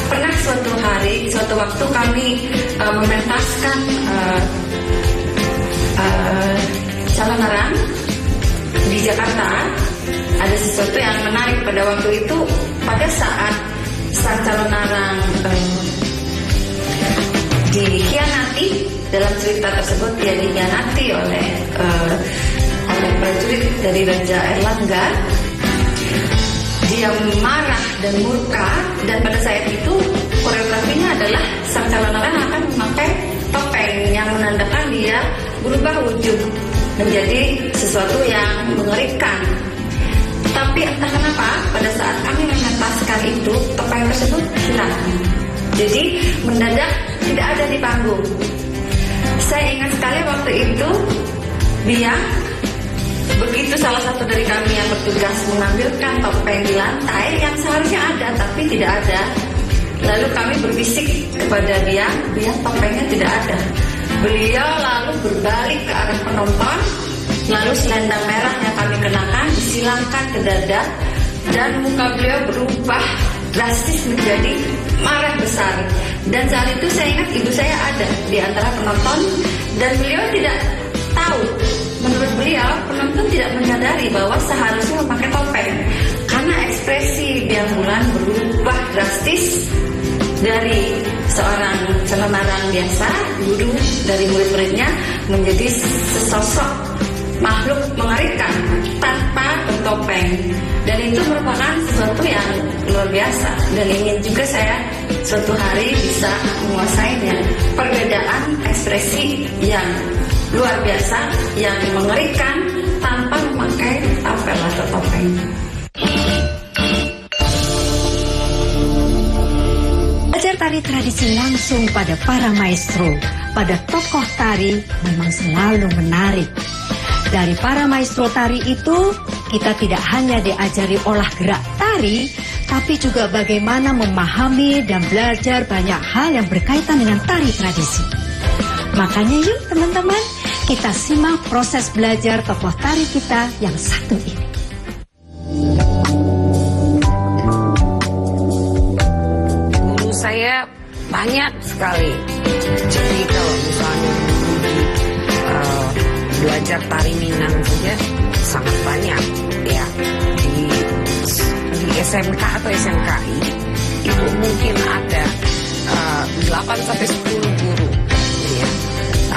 Pernah suatu waktu kami mementaskan calon orang di Jakarta. Ada sesuatu yang menarik pada waktu itu. Pada saat sang calon arang dikhianati, dalam cerita tersebut dia dikhianati oleh prajurit dari Raja Erlangga. Dia marah dan murka, dan pada saat itu koreografinya adalah sang calon orang akan memakai topeng yang menandakan dia berubah wujud menjadi sesuatu yang mengerikan. Tapi entah kenapa pada saat kami mengentaskan itu, topeng tersebut hilang. Jadi mendadak tidak ada di panggung. Saya ingat sekali waktu itu Biang, begitu salah satu dari kami yang bertugas mengambilkan topeng di lantai yang seharusnya ada tapi tidak ada. Lalu kami berbisik kepada Biang, topengnya tidak ada. Beliau lalu berbalik ke arah penonton, lalu selendang merah yang kami kenakan disilangkan ke dada, dan muka beliau berubah drastis menjadi marah besar. Dan saat itu saya ingat ibu saya ada di antara penonton, dan beliau tidak tahu. Menurut beliau, penonton tidak menyadari bahwa seharusnya memakai topeng, karena ekspresi Biang Wulan berubah drastis dari seorang celenarang biasa, guru dari murid-muridnya, menjadi sesosok makhluk mengerikan tanpa bertopeng. Dan itu merupakan sesuatu yang luar biasa, dan ingin juga saya suatu hari bisa menguasainya. Perbedaan ekspresi yang luar biasa, yang mengerikan tanpa memakai tapel atau topeng. Belajar tari tradisi langsung pada para maestro, pada tokoh tari memang selalu menarik. Dari para maestro tari itu, kita tidak hanya diajari olah gerak tari, tapi juga bagaimana memahami dan belajar banyak hal yang berkaitan dengan tari tradisi. Makanya yuk teman-teman, kita simak proses belajar tokoh tari kita yang satu ini. Guru saya banyak sekali. Jadi kalau misalnya belajar tari Minang saja sangat banyak ya. Di SMK atau SMKI itu mungkin ada 8 sampai 10 guru ya.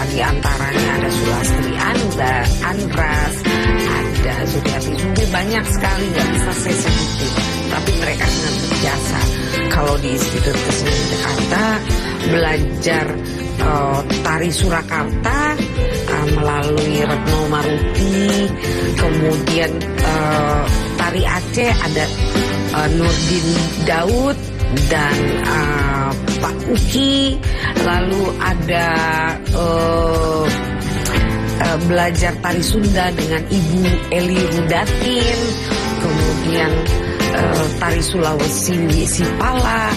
Di antaranya ada Sulastri Andras, ada Sudiati Sumbi, banyak sekali nggak bisa saya sebutin, tapi mereka sangat berjasa. Kalau di Institut Kesenian Jakarta belajar tari Surakarta melalui Retno Maruti, kemudian tari Aceh ada Nurdin Daud dan Pak Uki, lalu ada belajar tari Sunda dengan Ibu Eli Rudatin, kemudian tari Sulawesi Sipala,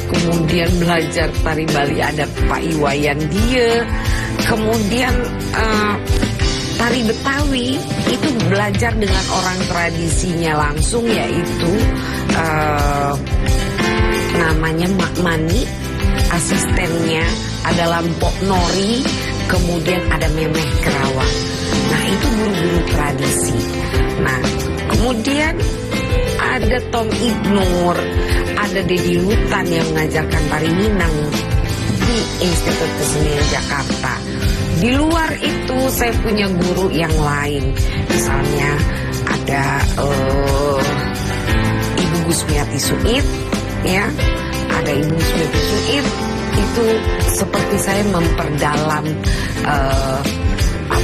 kemudian belajar tari Bali ada Pak Iwayan Dia, kemudian tari Betawi itu belajar dengan orang tradisinya langsung, yaitu namanya Mak Mani, asistennya ada Lampok Nori, kemudian ada Memeh Kerawang. Nah itu guru-guru tradisi. Nah kemudian ada Tom Ignur, ada Dedi Hutan yang mengajarkan tari Minang di Institut Kesenian Jakarta. Di luar itu saya punya guru yang lain, misalnya ada Ibu Gusmiati Suid, ya, ada Ibu Gusmiati Suid. Itu seperti saya memperdalam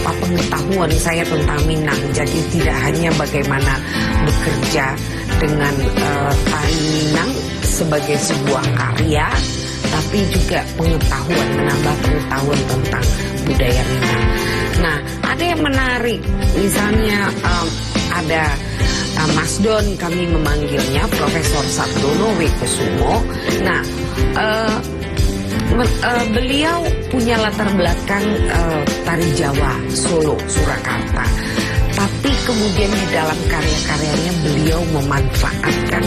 pengetahuan saya tentang Minang. Jadi tidak hanya bagaimana bekerja dengan tari Minang sebagai sebuah karya, tapi juga pengetahuan, menambah pengetahuan tentang budaya Minang. Nah, ada yang menarik, misalnya ada Mas Don, kami memanggilnya Profesor Sabdono W. Kusumo. Nah, beliau punya latar belakang tari Jawa, Solo, Surakarta. Tapi kemudian di dalam karya-karyanya beliau memanfaatkan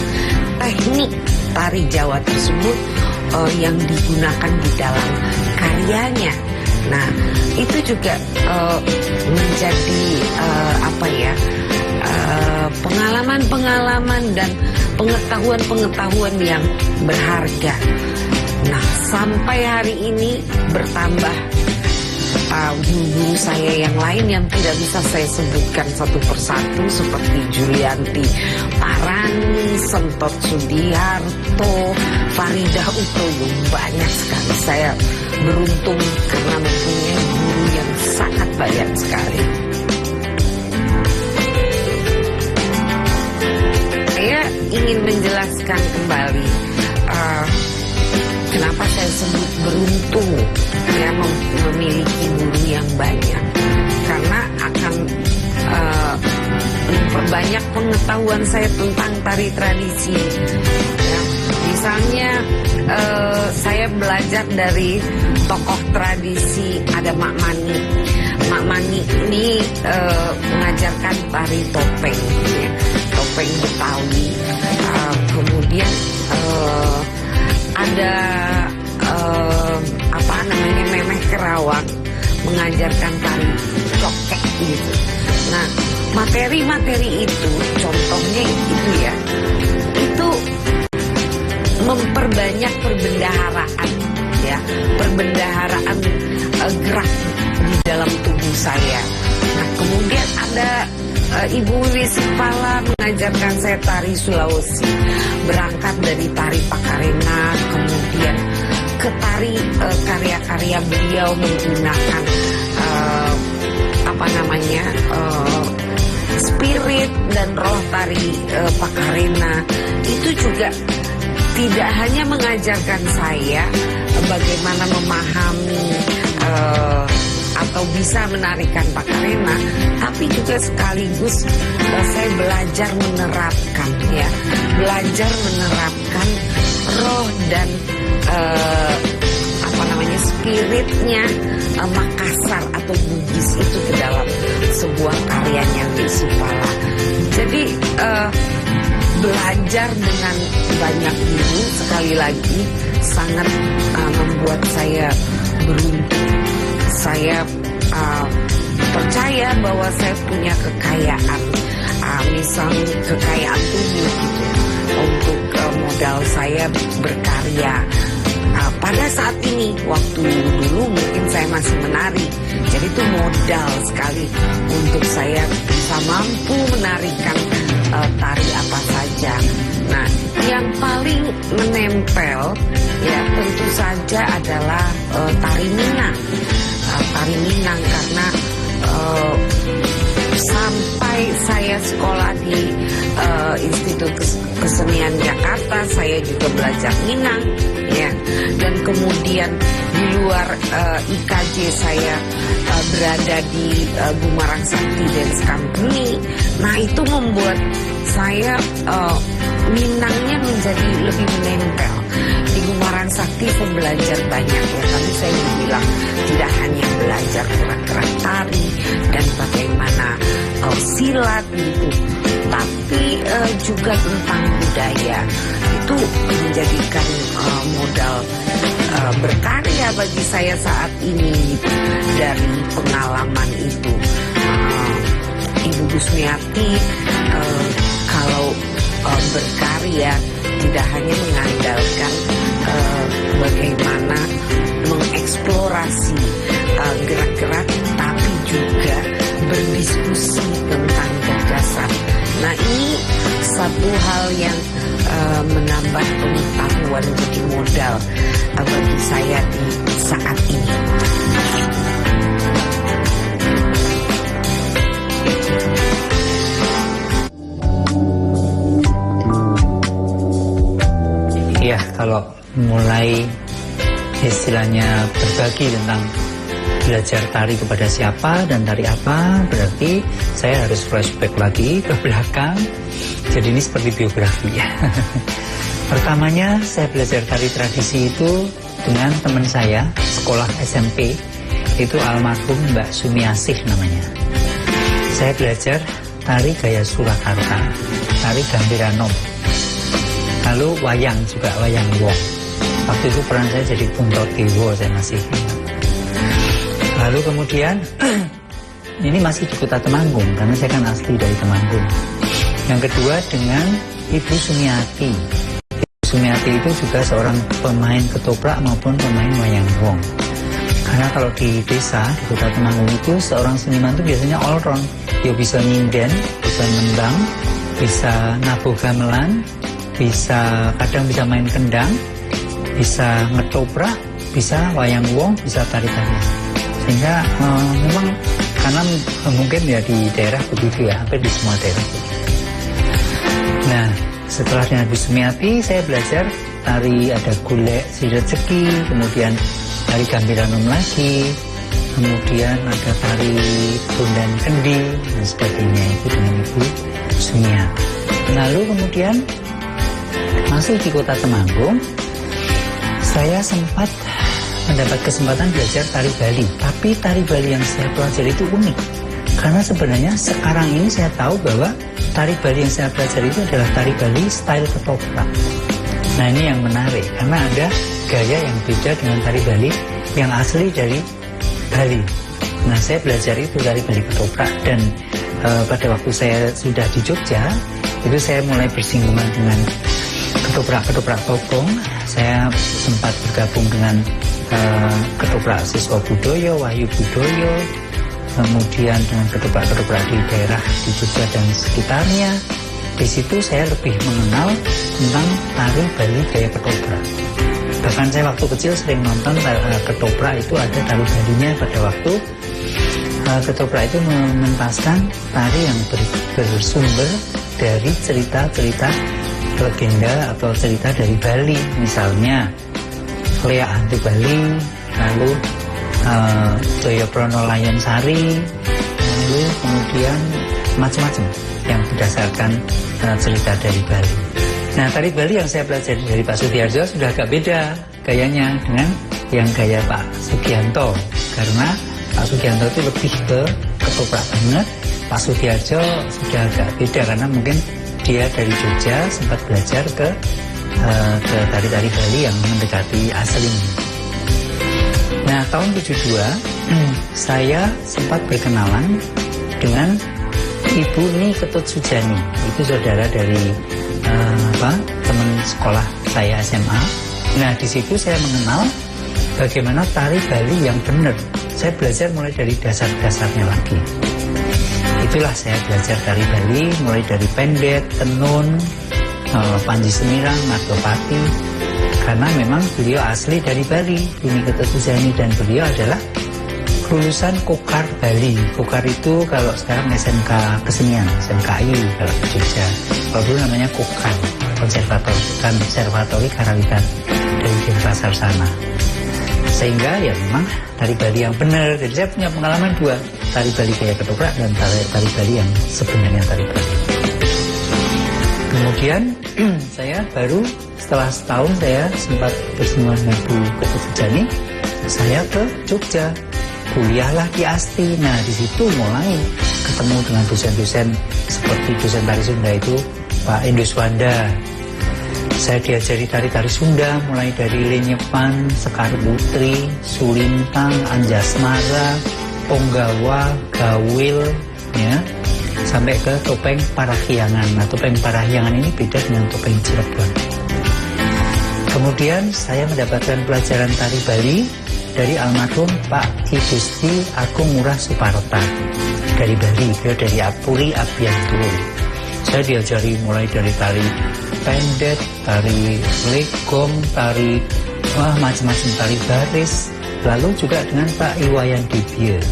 teknik tari Jawa tersebut yang digunakan di dalam karyanya. Nah, itu juga menjadi pengalaman-pengalaman dan pengetahuan-pengetahuan yang berharga. Nah, sampai hari ini bertambah guru-guru saya yang lain yang tidak bisa saya sebutkan satu persatu seperti Julianti Parani, Sentot Sudiharto, Faridah Utoyo, banyak sekali. Saya beruntung karena mempunyai guru yang sangat banyak sekali. Saya ingin menjelaskan kembali kenapa saya sebut beruntung ya memiliki guru yang banyak, karena akan memperbanyak pengetahuan saya tentang tari tradisi ya. Misalnya saya belajar dari tokoh tradisi, ada Mak Mani. Mak Mani ini mengajarkan tari topeng ya, topeng Betawi. Kemudian ada Memeh Kerawang mengajarkan tari cokek gitu. Nah, materi-materi itu contohnya itu ya, itu memperbanyak perbendaharaan ya, perbendaharaan gerak di dalam tubuh saya. Nah, kemudian ada Ibu Wisipala mengajarkan saya tari Sulawesi, berangkat dari tari Pakarena, kemudian ke tari karya-karya beliau menggunakan spirit dan roh tari Pakarena. Itu juga tidak hanya mengajarkan saya bagaimana memahami atau bisa menarikan Pakarena, tapi juga sekaligus saya belajar menerapkan ya, belajar menerapkan roh dan spiritnya Makassar atau Bugis itu ke dalam sebuah karyanya Wisipala. Jadi belajar dengan banyak guru sekali lagi sangat membuat saya beruntung. Saya percaya bahwa saya punya kekayaan, misalnya kekayaan tubuh gitu, untuk modal saya berkarya. Pada saat ini, waktu dulu mungkin saya masih menari, jadi itu modal sekali untuk saya bisa mampu menarikan tari apa saja. Nah, yang paling menempel ya tentu saja adalah tari Minang. Tari Minang karena sampai saya sekolah di Institut Kesenian Jakarta, saya juga belajar Minang ya. Dan kemudian di luar IKJ saya berada di Gumarang Sakti Dance Company. Nah, itu membuat saya Minangnya menjadi lebih menempel. Di Gumarang Sakti saya belajar banyak ya, tapi saya bilang tidak hanya belajar gerak-gerak tari dan bagaimana silat gitu, tapi juga tentang budaya. Itu menjadikan modal berkarya bagi saya saat ini. Dari pengalaman itu, Ibu Gusmiati kalau berkarya tidak hanya mengandalkan bagaimana mengeksplorasi gerak-gerak, tapi juga berdiskusi tentang gagasan. Nah, ini satu hal yang menambah pengetahuan, jadi modal bagi saya di saat ini. Ya, kalau mulai istilahnya berbagi tentang belajar tari kepada siapa dan tari apa, berarti saya harus flashback lagi ke belakang. Jadi ini seperti biografi ya. Pertamanya saya belajar tari tradisi itu dengan teman saya, sekolah SMP, itu almarhum Mbak Sumiasih namanya. Saya belajar tari gaya Surakarta, tari Gambiranom, lalu wayang juga, wayang wong. Waktu itu peran saya jadi Punto Dewo, saya masih ingat. Lalu kemudian ini masih di Kota Temanggung, karena saya kan asli dari Temanggung. Yang kedua dengan Ibu Sumiati. Ibu Sumiati itu juga seorang pemain ketoprak maupun pemain wayang wong. Karena kalau di desa, di Kota Temanggung itu seorang seniman itu biasanya all round. Dia bisa nyinden, bisa nendang, bisa nabuh gamelan, kadang bisa main kendang, bisa ngetoprak, bisa wayang wong, bisa tari-tari. Sehingga memang karena mungkin ya di daerah begitu ya, hampir di semua daerah. Nah, setelah dengan Bu Sumiati, saya belajar tari ada Gulek Sirejeki, kemudian tari Gambiranum lagi, kemudian ada tari Bundan Kendi, dan sebagainya itu dengan Ibu Sumiati. Lalu kemudian masuk di Kota Temanggung, saya sempat mendapat kesempatan belajar tari Bali. Tapi tari Bali yang saya pelajari itu unik. Karena sebenarnya sekarang ini saya tahu bahwa tari Bali yang saya pelajari itu adalah tari Bali style ketoprak. Nah ini yang menarik, karena ada gaya yang beda dengan tari Bali yang asli dari Bali. Nah saya belajar itu tari Bali ketoprak, dan pada waktu saya sudah di Jogja, itu saya mulai bersinggungan dengan ketoprak Bogong. Saya sempat bergabung dengan ketoprak Siswa Budoyo, Wahyu Budoyo, kemudian dengan ketoprak di daerah di Jogja dan sekitarnya. Di situ saya lebih mengenal tentang tari Bali gaya ketoprak. Bahkan saya waktu kecil sering nonton ketoprak, itu ada tari Balinya pada waktu ketoprak itu mementaskan tari yang bersumber dari cerita-cerita legenda atau cerita dari Bali. Misalnya Lea Hantu Bali, lalu Joyoprono Layan Sari, lalu kemudian macam-macam yang berdasarkan cerita dari Bali. Nah, tari Bali yang saya pelajari dari Pak Sudiarjo sudah agak beda gayanya dengan yang gaya Pak Sugianto. Karena Pak Sugianto itu lebih ke ketoprak banget, Pak Sudiarjo sudah agak beda karena mungkin dia dari Jogja sempat belajar ke tari-tari Bali yang mendekati aslinya. Nah, tahun 72 saya sempat berkenalan dengan Ibu Ni Ketut Sujani. Itu saudara dari teman sekolah saya SMA. Nah, di situ saya mengenal bagaimana tari Bali yang benar. Saya belajar mulai dari dasar-dasarnya lagi. Itulah saya belajar tari Bali mulai dari pendet, tenun, Panji Semirang, Martopati. Karena memang beliau asli dari Bali, Ni Ketut Sujani, dan beliau adalah lulusan Kokar Bali. Kokar itu kalau sekarang SMK Kesenian, SMKI kalau di Jogja. Kalau dulu namanya Kokar, Konservatori Karawitan dari Denpasar sana. Sehingga ya memang tari Bali yang benar. Jadi saya punya pengalaman dua, tari Bali gaya ketoprak dan tari Bali yang sebenarnya tari Bali. Kemudian saya baru setelah setahun saya sempat bersama dengan Bu Ketut Sujani, saya ke Jogja. Kuliahlah di ASTI. Nah, di situ mulai ketemu dengan dosen-dosen seperti dosen tari Sunda itu Pak Induswanda. Saya diajari tari-tari Sunda mulai dari Lenyepan, Sekar Putri, Sulintang, Anjasmara, Ponggawa, Gawil, ya, sampai ke topeng Parahyangan. Nah, topeng Parahyangan ini beda dengan topeng Cirebon. Kemudian saya mendapatkan pelajaran tari Bali dari almarhum Pak Ki Gusti Agung Ngurah Suparta dari Bali, beliau dari Apuri Abian Turun. Saya diajari mulai dari tari pendet, tari legong, tari macam-macam tari baris, lalu juga dengan Pak Iwayan Dibye.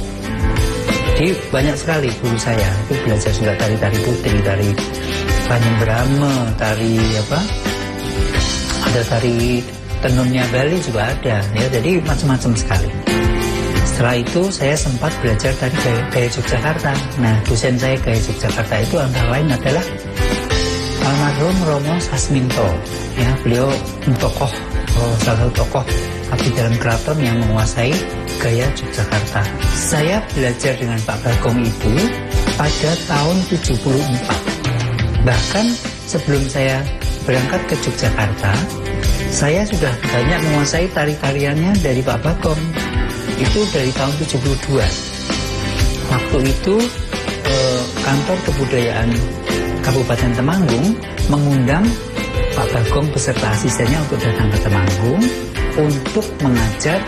Jadi banyak sekali guru saya itu belajar juga tari-tari putri, tari Banyem Brahma, tari ada tari tenunnya Bali juga ada, ya, jadi macam-macam sekali. Setelah itu saya sempat belajar tari gaya Yogyakarta. Nah, dosen saya gaya Yogyakarta itu antara lain adalah almarhum Romo Sasminto. Ya, beliau salah satu tokoh abdi dalam keraton yang menguasai gaya Yogyakarta. Saya belajar dengan Pak Bagong itu pada tahun 74. Bahkan sebelum saya berangkat ke Yogyakarta, saya sudah banyak menguasai tari-tariannya dari Pak Bagong. Itu dari tahun 72. Waktu itu kantor kebudayaan Kabupaten Temanggung mengundang Pak Bagong beserta asistennya untuk datang ke Temanggung untuk mengajar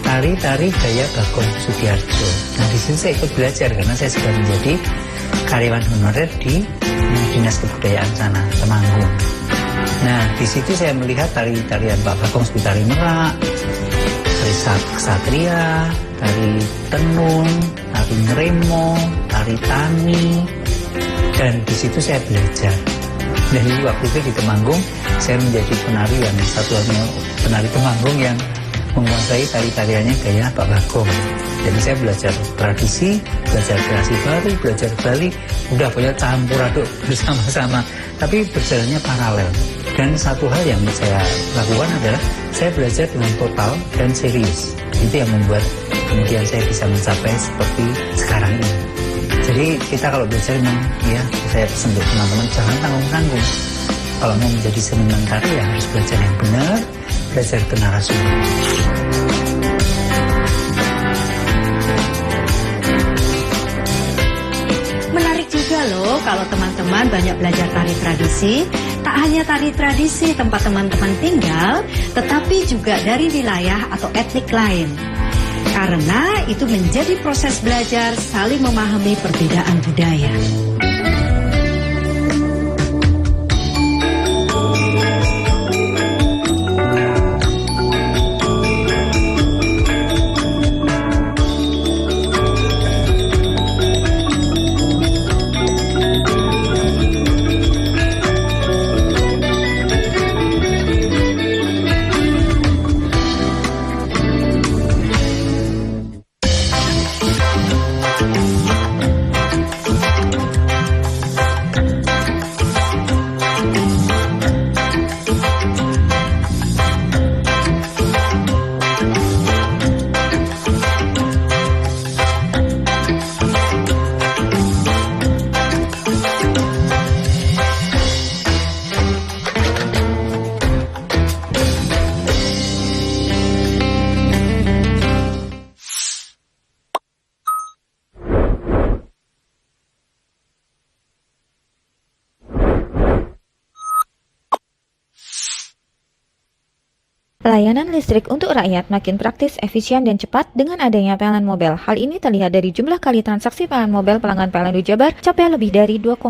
tari gaya Bagong Sudiarjo. Nah di situ saya ikut belajar karena saya sudah menjadi karyawan honorer di Dinas Kebudayaan sana, Temanggung. Nah di situ saya melihat tarian Pak Bagong seperti tari merak, tari ksatria, tari tenun, tari ngeremo, tari tani, dan di situ saya belajar. Dari waktu itu di Temanggung saya menjadi penari yang satu-satunya penari Temanggung yang menguasai tari-tariannya gaya Pak Bagong. Jadi saya belajar tradisi, belajar kreasi baru, belajar Bali, udah punya campur aduk bersama-sama, tapi berjalannya paralel. Dan satu hal yang saya lakukan adalah saya belajar dengan total dan serius. Itu yang membuat kemudian saya bisa mencapai seperti sekarang ini. Jadi kita kalau belajar memang, ya saya pesan untuk teman-teman jangan tanggung-tanggung. Kalau mau menjadi seniman tari ya harus belajar yang benar, belajar ke narasumber. Menarik juga loh kalau teman-teman banyak belajar tari tradisi. Tak hanya tari tradisi tempat teman-teman tinggal, tetapi juga dari wilayah atau etnik lain. Karena itu menjadi proses belajar saling memahami perbedaan budaya. Layanan listrik untuk rakyat makin praktis, efisien, dan cepat dengan adanya PLN Mobile. Hal ini terlihat dari jumlah kali transaksi PLN Mobile pelanggan PLN Jabar capai lebih dari 2,2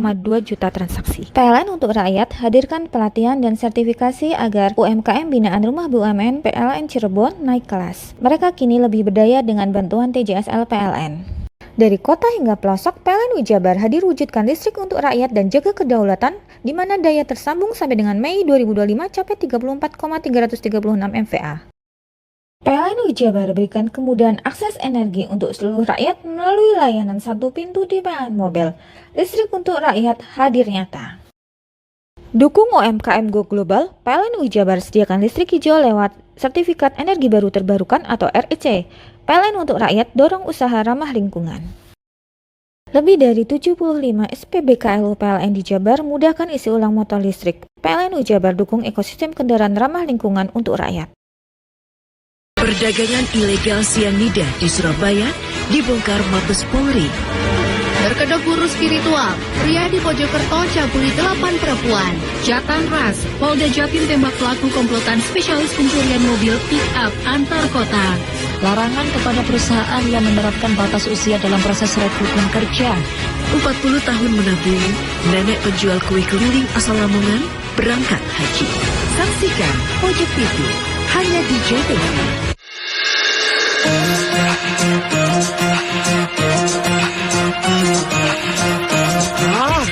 juta transaksi. PLN untuk rakyat hadirkan pelatihan dan sertifikasi agar UMKM binaan Rumah BUMN PLN Cirebon naik kelas. Mereka kini lebih berdaya dengan bantuan TJSL PLN. Dari kota hingga pelosok, PLN Jabar hadir wujudkan listrik untuk rakyat dan jaga kedaulatan, di mana daya tersambung sampai dengan Mei 2025 capai 34,336 MVA. PLN Jabar berikan kemudahan akses energi untuk seluruh rakyat melalui layanan satu pintu di PLN Mobile. Listrik untuk rakyat hadir nyata. Dukung UMKM Go Global, PLN Jabar sediakan listrik hijau lewat Sertifikat Energi Baru Terbarukan atau REC. PLN untuk rakyat dorong usaha ramah lingkungan. Lebih dari 75 SPBKLU PLN di Jabar mudahkan isi ulang motor listrik. PLN Jabar dukung ekosistem kendaraan ramah lingkungan untuk rakyat. Perdagangan ilegal sianida di Surabaya dibongkar Mabes Polri. Berkedok guru spiritual, pria di Mojokerto cabuli 8 perempuan. Jatan ras, Polda Jatim tembak pelaku komplotan spesialis pencurian mobil pick-up antar kota. Larangan kepada perusahaan yang menerapkan batas usia dalam proses rekrutmen kerja. 40 tahun menabung, nenek penjual kue keliling asal Lamongan berangkat haji. Saksikan Pojok TV hanya di JTV. Wow.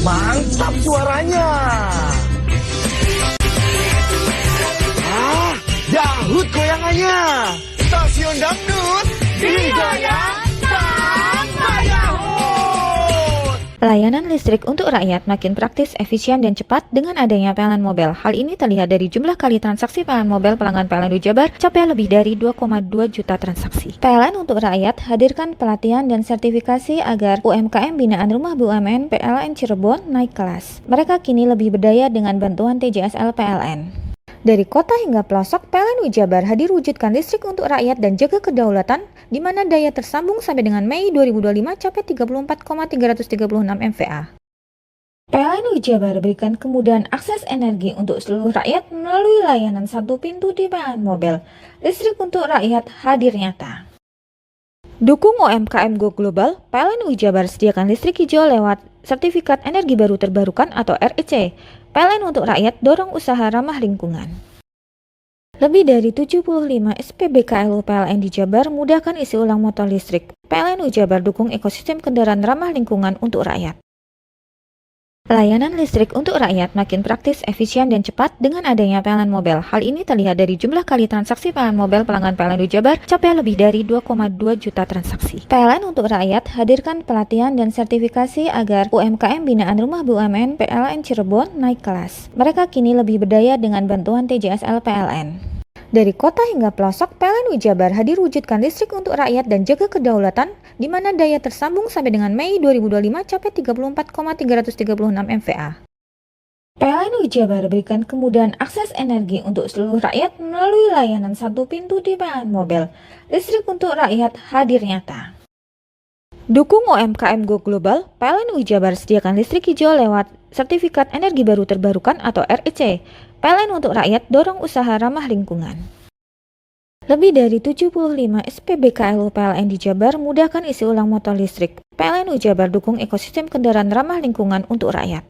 Mantap suaranya. Layanan listrik untuk rakyat makin praktis, efisien, dan cepat dengan adanya PLN Mobile. Hal ini terlihat dari jumlah kali transaksi PLN Mobile pelanggan PLN Jabar capai lebih dari 2,2 juta transaksi. PLN untuk rakyat hadirkan pelatihan dan sertifikasi agar UMKM binaan Rumah BUMN PLN Cirebon naik kelas. Mereka kini lebih berdaya dengan bantuan TJSL PLN. Dari kota hingga pelosok, PLN Jabar hadir wujudkan listrik untuk rakyat dan jaga kedaulatan, di mana daya tersambung sampai dengan Mei 2025 capai 34,336 MVA. PLN Jabar berikan kemudahan akses energi untuk seluruh rakyat melalui layanan satu pintu di PLN Mobile. Listrik untuk rakyat hadir nyata. Dukung UMKM Go Global, PLN Jabar sediakan listrik hijau lewat Sertifikat Energi Baru Terbarukan atau REC. PLN untuk rakyat dorong usaha ramah lingkungan. Lebih dari 75 SPBKLU PLN di Jabar mudahkan isi ulang motor listrik. PLN Jabar dukung ekosistem kendaraan ramah lingkungan untuk rakyat. Layanan listrik untuk rakyat makin praktis, efisien, dan cepat dengan adanya PLN Mobile. Hal ini terlihat dari jumlah kali transaksi PLN Mobile pelanggan PLN Jabar capai lebih dari 2,2 juta transaksi. PLN untuk rakyat hadirkan pelatihan dan sertifikasi agar UMKM binaan Rumah BUMN PLN Cirebon naik kelas. Mereka kini lebih berdaya dengan bantuan TJSL PLN. Dari kota hingga pelosok, PLN Jabar hadir wujudkan listrik untuk rakyat dan jaga kedaulatan, di mana daya tersambung sampai dengan Mei 2025 capai 34,336 MVA. PLN Jabar berikan kemudahan akses energi untuk seluruh rakyat melalui layanan satu pintu di PLN Mobile. Listrik untuk rakyat hadir nyata. Dukung UMKM Go Global, PLN Jabar sediakan listrik hijau lewat Sertifikat Energi Baru Terbarukan atau REC. PLN untuk rakyat dorong usaha ramah lingkungan. Lebih dari 75 SPBKLU PLN di Jabar mudahkan isi ulang motor listrik. PLN Jabar dukung ekosistem kendaraan ramah lingkungan untuk rakyat.